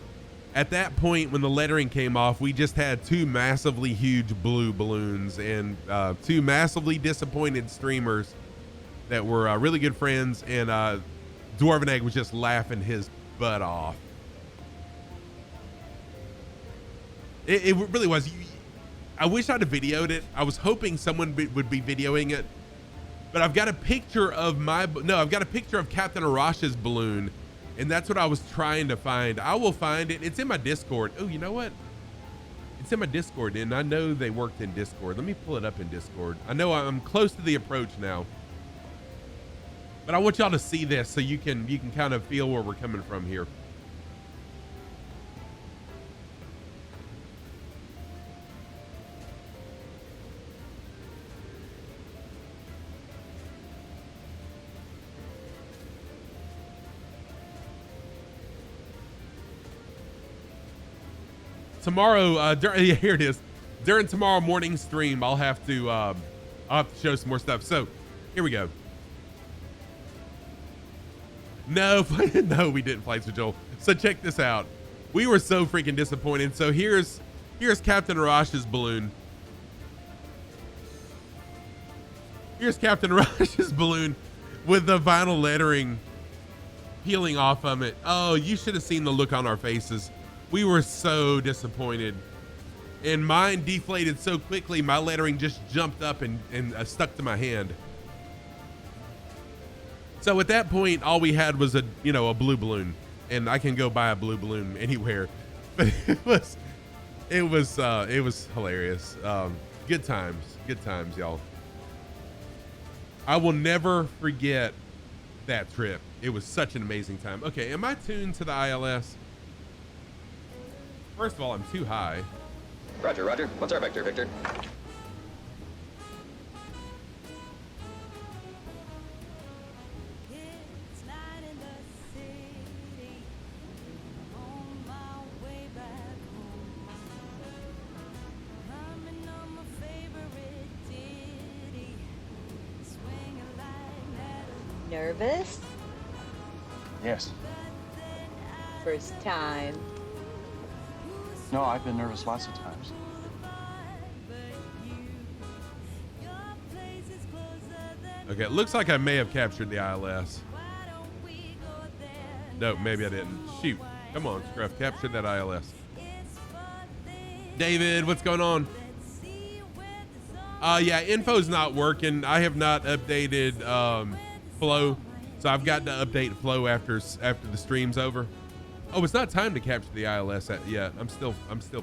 at that point when the lettering came off, we just had two massively huge blue balloons and two massively disappointed streamers that were really good friends, and Dwarven Egg was just laughing his butt off. It really was. I wish I'd have videoed it. I was hoping someone would be videoing it, but I've got a picture of I've got a picture of Captain Arash's balloon, and that's what I was trying to find. I will find it. It's in my Discord. Oh, you know what? It's in my Discord, and I know they worked in Discord. Let me pull it up in Discord. I know I'm close to the approach now, but I want y'all to see this so you can kind of feel where we're coming from here. Tomorrow, here it is. During tomorrow morning stream, I'll have to show some more stuff. So here we go. No, no, we didn't Flight Sim Joel. So check this out. We were so freaking disappointed. So here's Captain Arash's balloon. Here's Captain Arash's balloon with the vinyl lettering peeling off of it. Oh, you should have seen the look on our faces. We were so disappointed, and mine deflated so quickly. My lettering just jumped up and stuck to my hand. So at that point, all we had was a blue balloon, and I can go buy a blue balloon anywhere. But it was hilarious. Good times, y'all. I will never forget that trip. It was such an amazing time. Okay, am I tuned to the ILS? First of all, I'm too high. Roger, roger. What's our vector, Victor? nervous? Yes. First time. No, I've been nervous lots of times. Okay, it looks like I may have captured the ILS. No, maybe I didn't. Shoot. Come on, Scruff. Capture that ILS. David, what's going on? Yeah, info's not working. I have not updated Flow, so I've got to update Flow after the stream's over. Oh, it's not time to capture the ILS yet. I'm still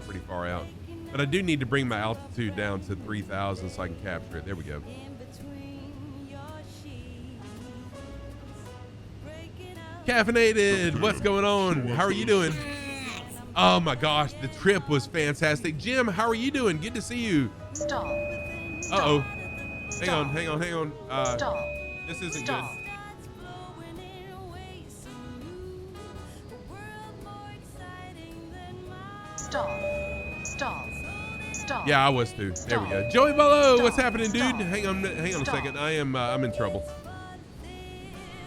pretty far out, but I do need to bring my altitude down to 3,000 so I can capture it. There we go. Caffeinated, what's going on? How are you doing? Oh my gosh, the trip was fantastic. Jim, how are you doing? Good to see you. Stop. Uh-oh. Hang on. Stop. This isn't Stop. good. Stop. Yeah, I was too. There we go. Joey Bolo, what's happening, dude? Hang on a second. I'm in trouble.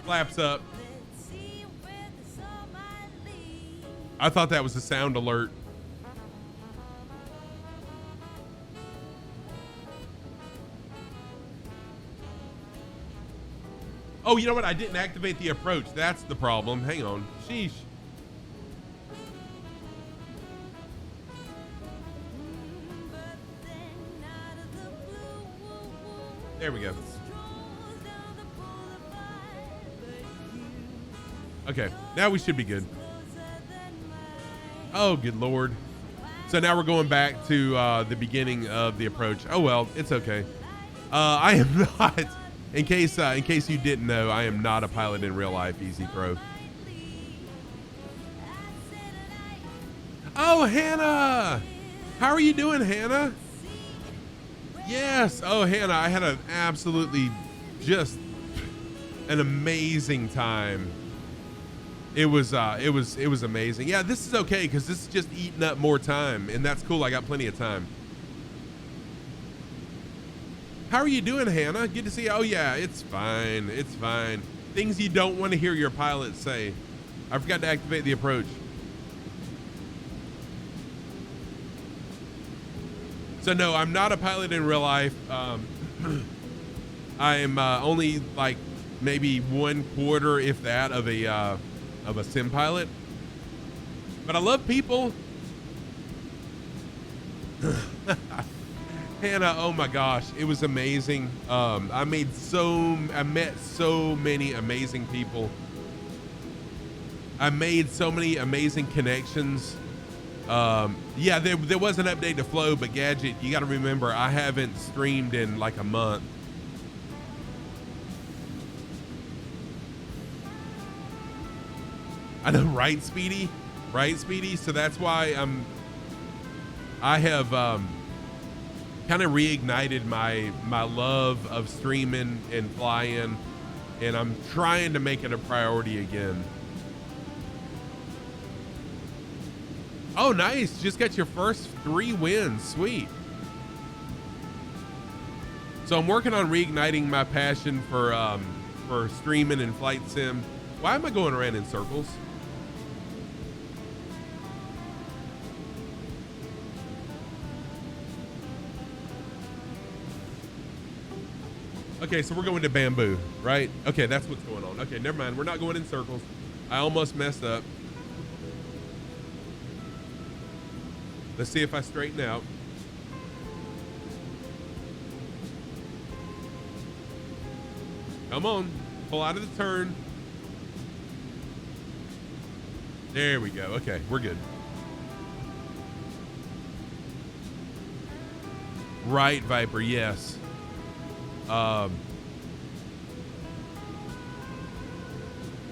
Flaps up. I thought that was a sound alert. Oh, you know what? I didn't activate the approach. That's the problem. Hang on. Sheesh. There we go. Okay, now we should be good. Oh, good Lord. So now we're going back to the beginning of the approach. Oh, well, it's okay. I am not, in case you didn't know, I am not a pilot in real life, Easy Throw. Oh, Hannah. How are you doing, Hannah? Yes. Oh, Hannah, I had an absolutely just an amazing time. It was amazing. Yeah, this is okay because this is just eating up more time, and that's cool. I got plenty of time. How are you doing, Hannah? Good to see you. Oh yeah, it's fine. It's fine. Things you don't want to hear your pilot say. I forgot to activate the approach. So no, I'm not a pilot in real life. I'm only like maybe 1/4, if that, of a sim pilot. But I love people. Hannah, oh my gosh, it was amazing. I met so many amazing people. I made so many amazing connections. Yeah, there was an update to Flow, but Gadget, you got to remember, I haven't streamed in like a month. I know, right, Speedy? Right, Speedy? So that's why I have kind of reignited my love of streaming and flying, and I'm trying to make it a priority again. Oh, nice. Just got your first 3 wins. Sweet. So I'm working on reigniting my passion for streaming and flight sim. Why am I going around in circles? Okay, so we're going to Bamboo, right? Okay, that's what's going on. Okay, never mind. We're not going in circles. I almost messed up. Let's see if I straighten out. Come on, pull out of the turn. There we go. Okay, we're good. Right, Viper, yes.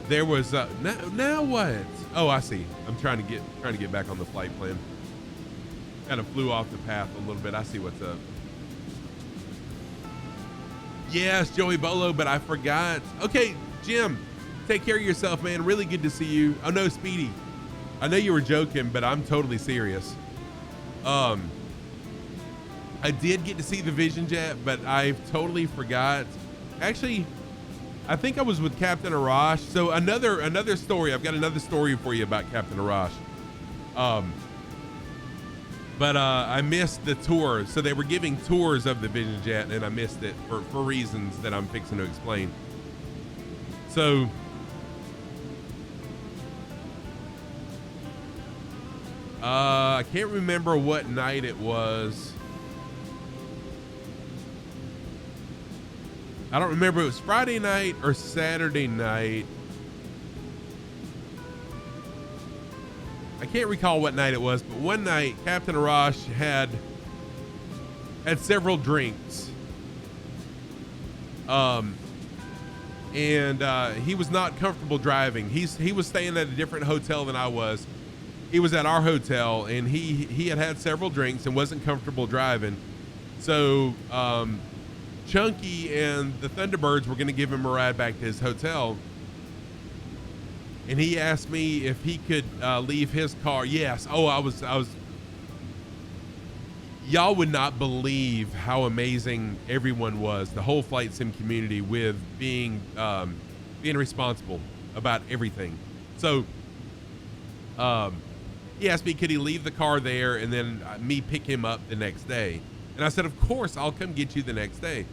There was now what? Oh, I see. I'm trying to get back on the flight plan. Kind of flew off the path a little bit. I see what's up. Yes, Joey Bolo, but I forgot. Okay, Jim, take care of yourself, man. Really good to see you. Oh no, Speedy. I know you were joking, but I'm totally serious. I did get to see the Vision Jet, but I totally forgot. Actually, I think I was with Captain Arash. So another story. I've got another story for you about Captain Arash. But I missed the tour. So they were giving tours of the Vision Jet, and I missed it for reasons that I'm fixing to explain. So I can't remember what night it was. I don't remember if it was Friday night or Saturday night. I can't recall what night it was, but one night Captain Arash had several drinks. And he was not comfortable driving. He was staying at a different hotel than I was. He was at our hotel, and he had several drinks and wasn't comfortable driving. So Chunky and the Thunderbirds were going to give him a ride back to his hotel. And he asked me if he could leave his car. Yes. Oh, I was. Y'all would not believe how amazing everyone was. The whole Flight Sim community with being responsible about everything. So he asked me, could he leave the car there and then me pick him up the next day? And I said, of course, I'll come get you the next day.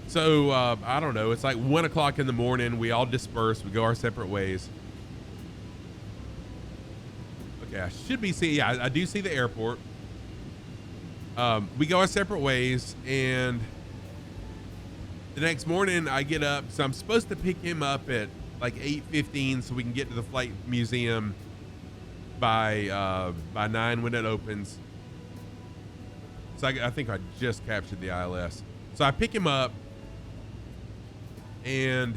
So I don't know. It's like 1 o'clock in the morning. We all disperse. We go our separate ways. Okay, I should be seeing. Yeah, I do see the airport. We go our separate ways, and the next morning I get up. So I'm supposed to pick him up at like 8:15, so we can get to the flight museum by 9 when it opens. So I think I just captured the ILS. So I pick him up. And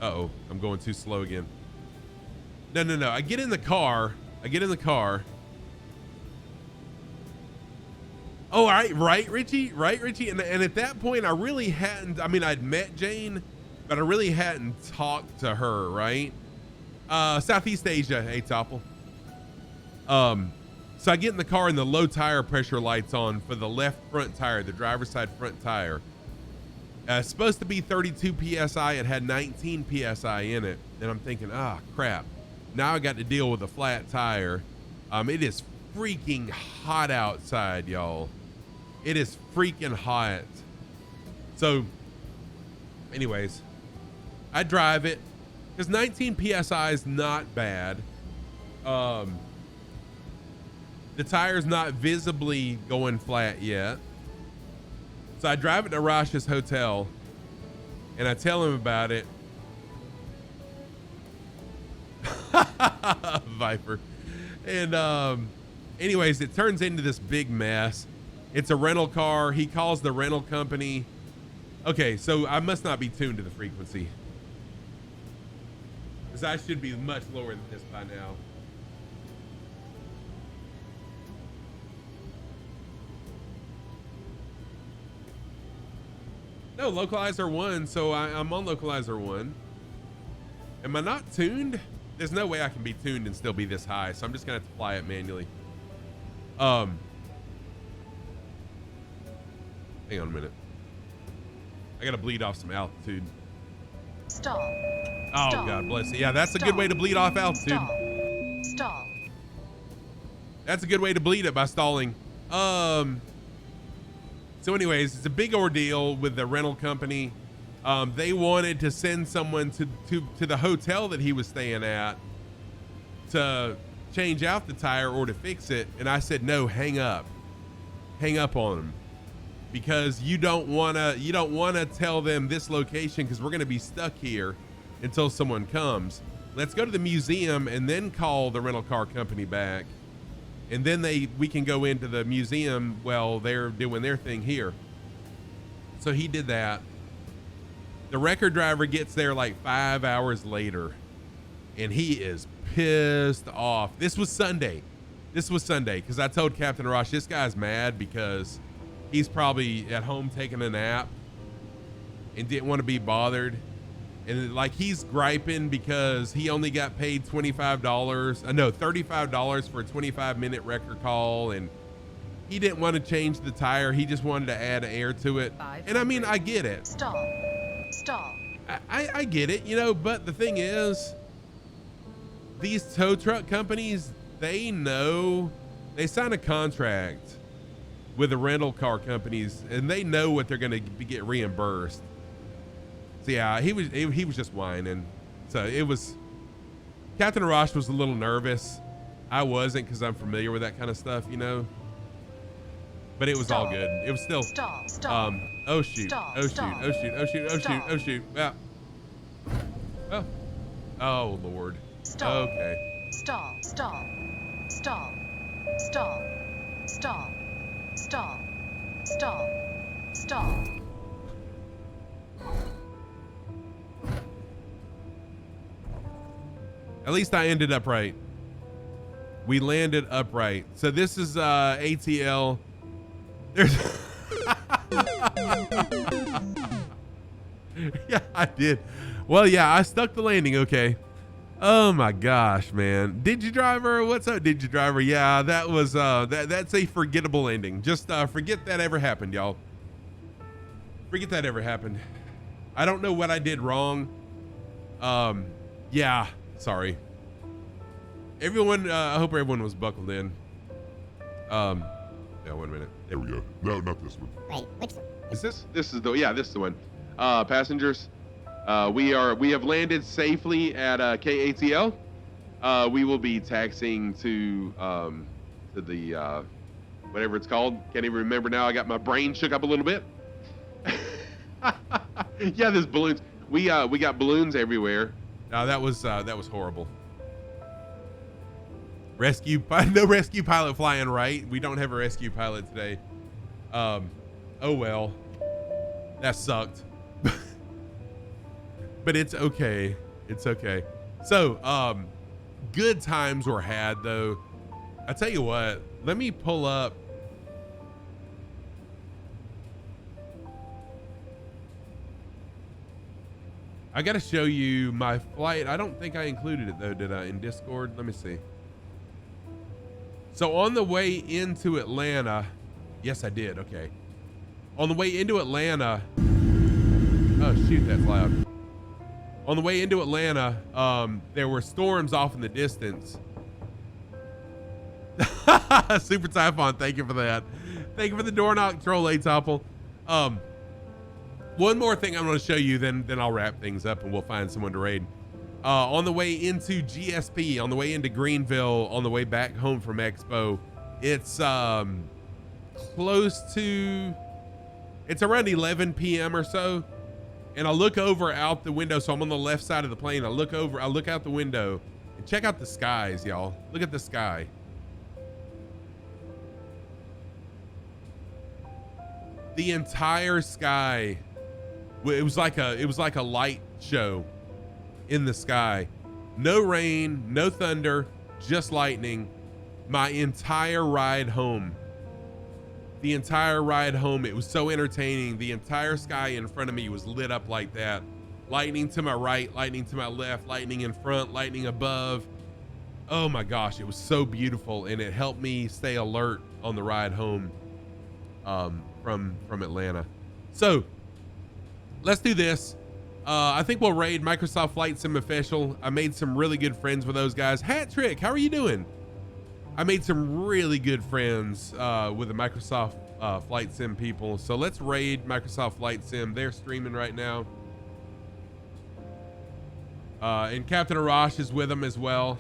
uh-oh, I'm going too slow again. No. I get in the car. Oh, right, Richie. And at that point, I really hadn't. I mean, I'd met Jane, but I really hadn't talked to her. Right? Southeast Asia, KHOU. So I get in the car, and the low tire pressure light's on for the left front tire, the driver's side front tire. It's supposed to be 32 PSI. It had 19 PSI in it. And I'm thinking, crap. Now I got to deal with a flat tire. It is freaking hot outside, y'all. It is freaking hot. So anyways, I drive it because 19 PSI is not bad. The tire's not visibly going flat yet. So I drive it to Rash's hotel, and I tell him about it. Viper. And anyways, it turns into this big mess. It's a rental car. He calls the rental company. Okay, so I must not be tuned to the frequency, because I should be much lower than this by now. No, localizer 1, so I'm on localizer 1. Am I not tuned? There's no way I can be tuned and still be this high, so I'm just gonna have to fly it manually. Hang on a minute. I gotta bleed off some altitude. Stall. Oh, Stall. God bless it. Yeah, that's a good way to bleed off altitude. Stall. That's a good way to bleed it, by stalling. So anyways, it's a big ordeal with the rental company. They wanted to send someone to the hotel that he was staying at to change out the tire or to fix it. And I said, no, hang up on them, because you don't want to tell them this location, because we're going to be stuck here until someone comes. Let's go to the museum and then call the rental car company back. And then we can go into the museum while they're doing their thing here. So he did that. The record driver gets there like 5 hours later, and he is pissed off. This was Sunday, because I told Captain Arash, this guy's mad because he's probably at home taking a nap and didn't want to be bothered. And like, he's griping because he only got paid $35 for a 25-minute record call, and he didn't want to change the tire. He just wanted to add air to it. And I mean, I get it. Stall. Stall. I get it, you know, but the thing is, these tow truck companies, they know, they sign a contract with the rental car companies and they know what they're going to get reimbursed. So yeah, he was just whining. So it was, Captain Arash was a little nervous. I wasn't, because I'm familiar with that kind of stuff, you know, but it was all good. It was still, oh shoot, oh shoot, oh shoot, oh shoot, oh shoot, oh shoot. Yeah. Oh Lord. Okay. Stall. Stall. Stall. Stall. Stall. Stall. Stall. Stall. At least I ended up right. We landed upright. So this is ATL. There's yeah, I did. Well, yeah, I stuck the landing. Okay. Oh my gosh, man. Digi-Driver, what's up, Digi-Driver? Yeah, that was that's a forgettable ending. Just forget that ever happened, y'all. Forget that ever happened. I don't know what I did wrong. Yeah, sorry. Everyone, I hope everyone was buckled in. Yeah, 1 minute. There we go. No, not this one. Wait, which one? Is this? This is the, yeah, this is the one. Passengers, we have landed safely at KATL. We will be taxiing to the whatever it's called. Can't even remember now. I got my brain shook up a little bit. Yeah, there's balloons. We got balloons everywhere. That was horrible. No rescue pilot flying right. We don't have a rescue pilot today. Oh well, that sucked. But it's okay. It's okay. So, good times were had though. I tell you what, let me pull up. I got to show you my flight. I don't think I included it though, did I, in Discord? Let me see. So on the way into Atlanta, yes, I did. Okay. On the way into Atlanta, oh shoot, that's loud. On the way into Atlanta, there were storms off in the distance. Super Typhon, thank you for that. Thank you for the door knock troll, A-Topple. One more thing I'm going to show you, then I'll wrap things up and we'll find someone to raid. On the way into GSP, on the way into Greenville, on the way back home from Expo, it's close to, it's around 11 p.m. or so. And I look over out the window. So I'm on the left side of the plane. I look out the window and check out the skies, y'all. Look at the sky. The entire sky. It was like a light show in the sky. No rain, no thunder, just lightning. My entire ride home. The entire ride home, it was so entertaining. The entire sky in front of me was lit up like that. Lightning to my right, lightning to my left, lightning in front, lightning above. Oh my gosh, it was so beautiful, and it helped me stay alert on the ride home from Atlanta. So let's do this. I think we'll raid Microsoft Flight Sim Official. I made some really good friends with those guys. Hat Trick, how are you doing? I made some really good friends with the Microsoft Flight Sim people. So let's raid Microsoft Flight Sim. They're streaming right now. And Captain Arash is with them as well.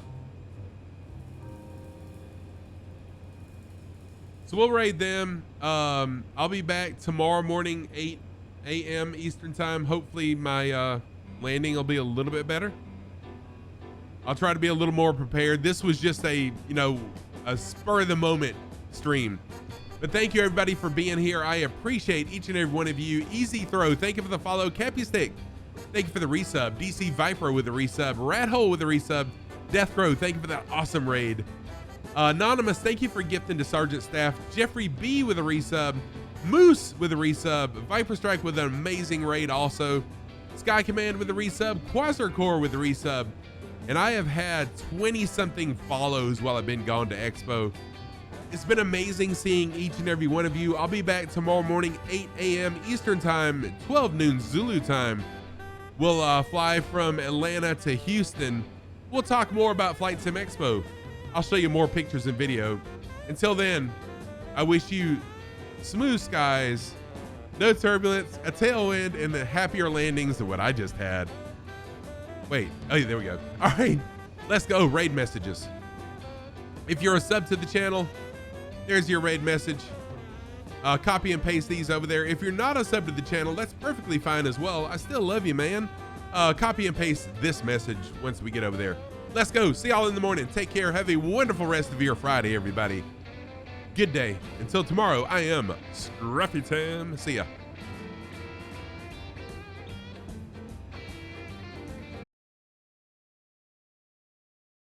So we'll raid them. I'll be back tomorrow morning, 8 a.m. Eastern time. Hopefully my landing will be a little bit better. I'll try to be a little more prepared. This was just a spur of the moment stream. But thank you everybody for being here. I appreciate each and every one of you. Easy Throw, thank you for the follow. Cappy Stick, thank you for the resub. DC Viper with the resub. Rat Hole with the resub. Death Crow, thank you for that awesome raid. Anonymous, thank you for gifting to Sergeant Staff. Jeffrey B with a resub. Moose with a resub. Viper Strike with an amazing raid also. Sky Command with a resub. Quasar Core with a resub. And I have had 20 something follows while I've been gone to Expo. It's been amazing seeing each and every one of you. I'll be back tomorrow morning, 8 a.m. Eastern time, 12 noon Zulu time We'll fly from Atlanta to Houston. We'll talk more about Flight Sim Expo. I'll show you more pictures and video. Until then, I wish you smooth skies, no turbulence, a tailwind, and the happier landings than what I just had. Wait, oh yeah, there we go. All right, let's go, raid messages. If you're a sub to the channel, there's your raid message. Copy and paste these over there. If you're not a sub to the channel, that's perfectly fine as well. I still love you, man. Copy and paste this message once we get over there. Let's go. See y'all in the morning. Take care. Have a wonderful rest of your Friday, everybody. Good day. Until tomorrow, I am Scrufytam. See ya.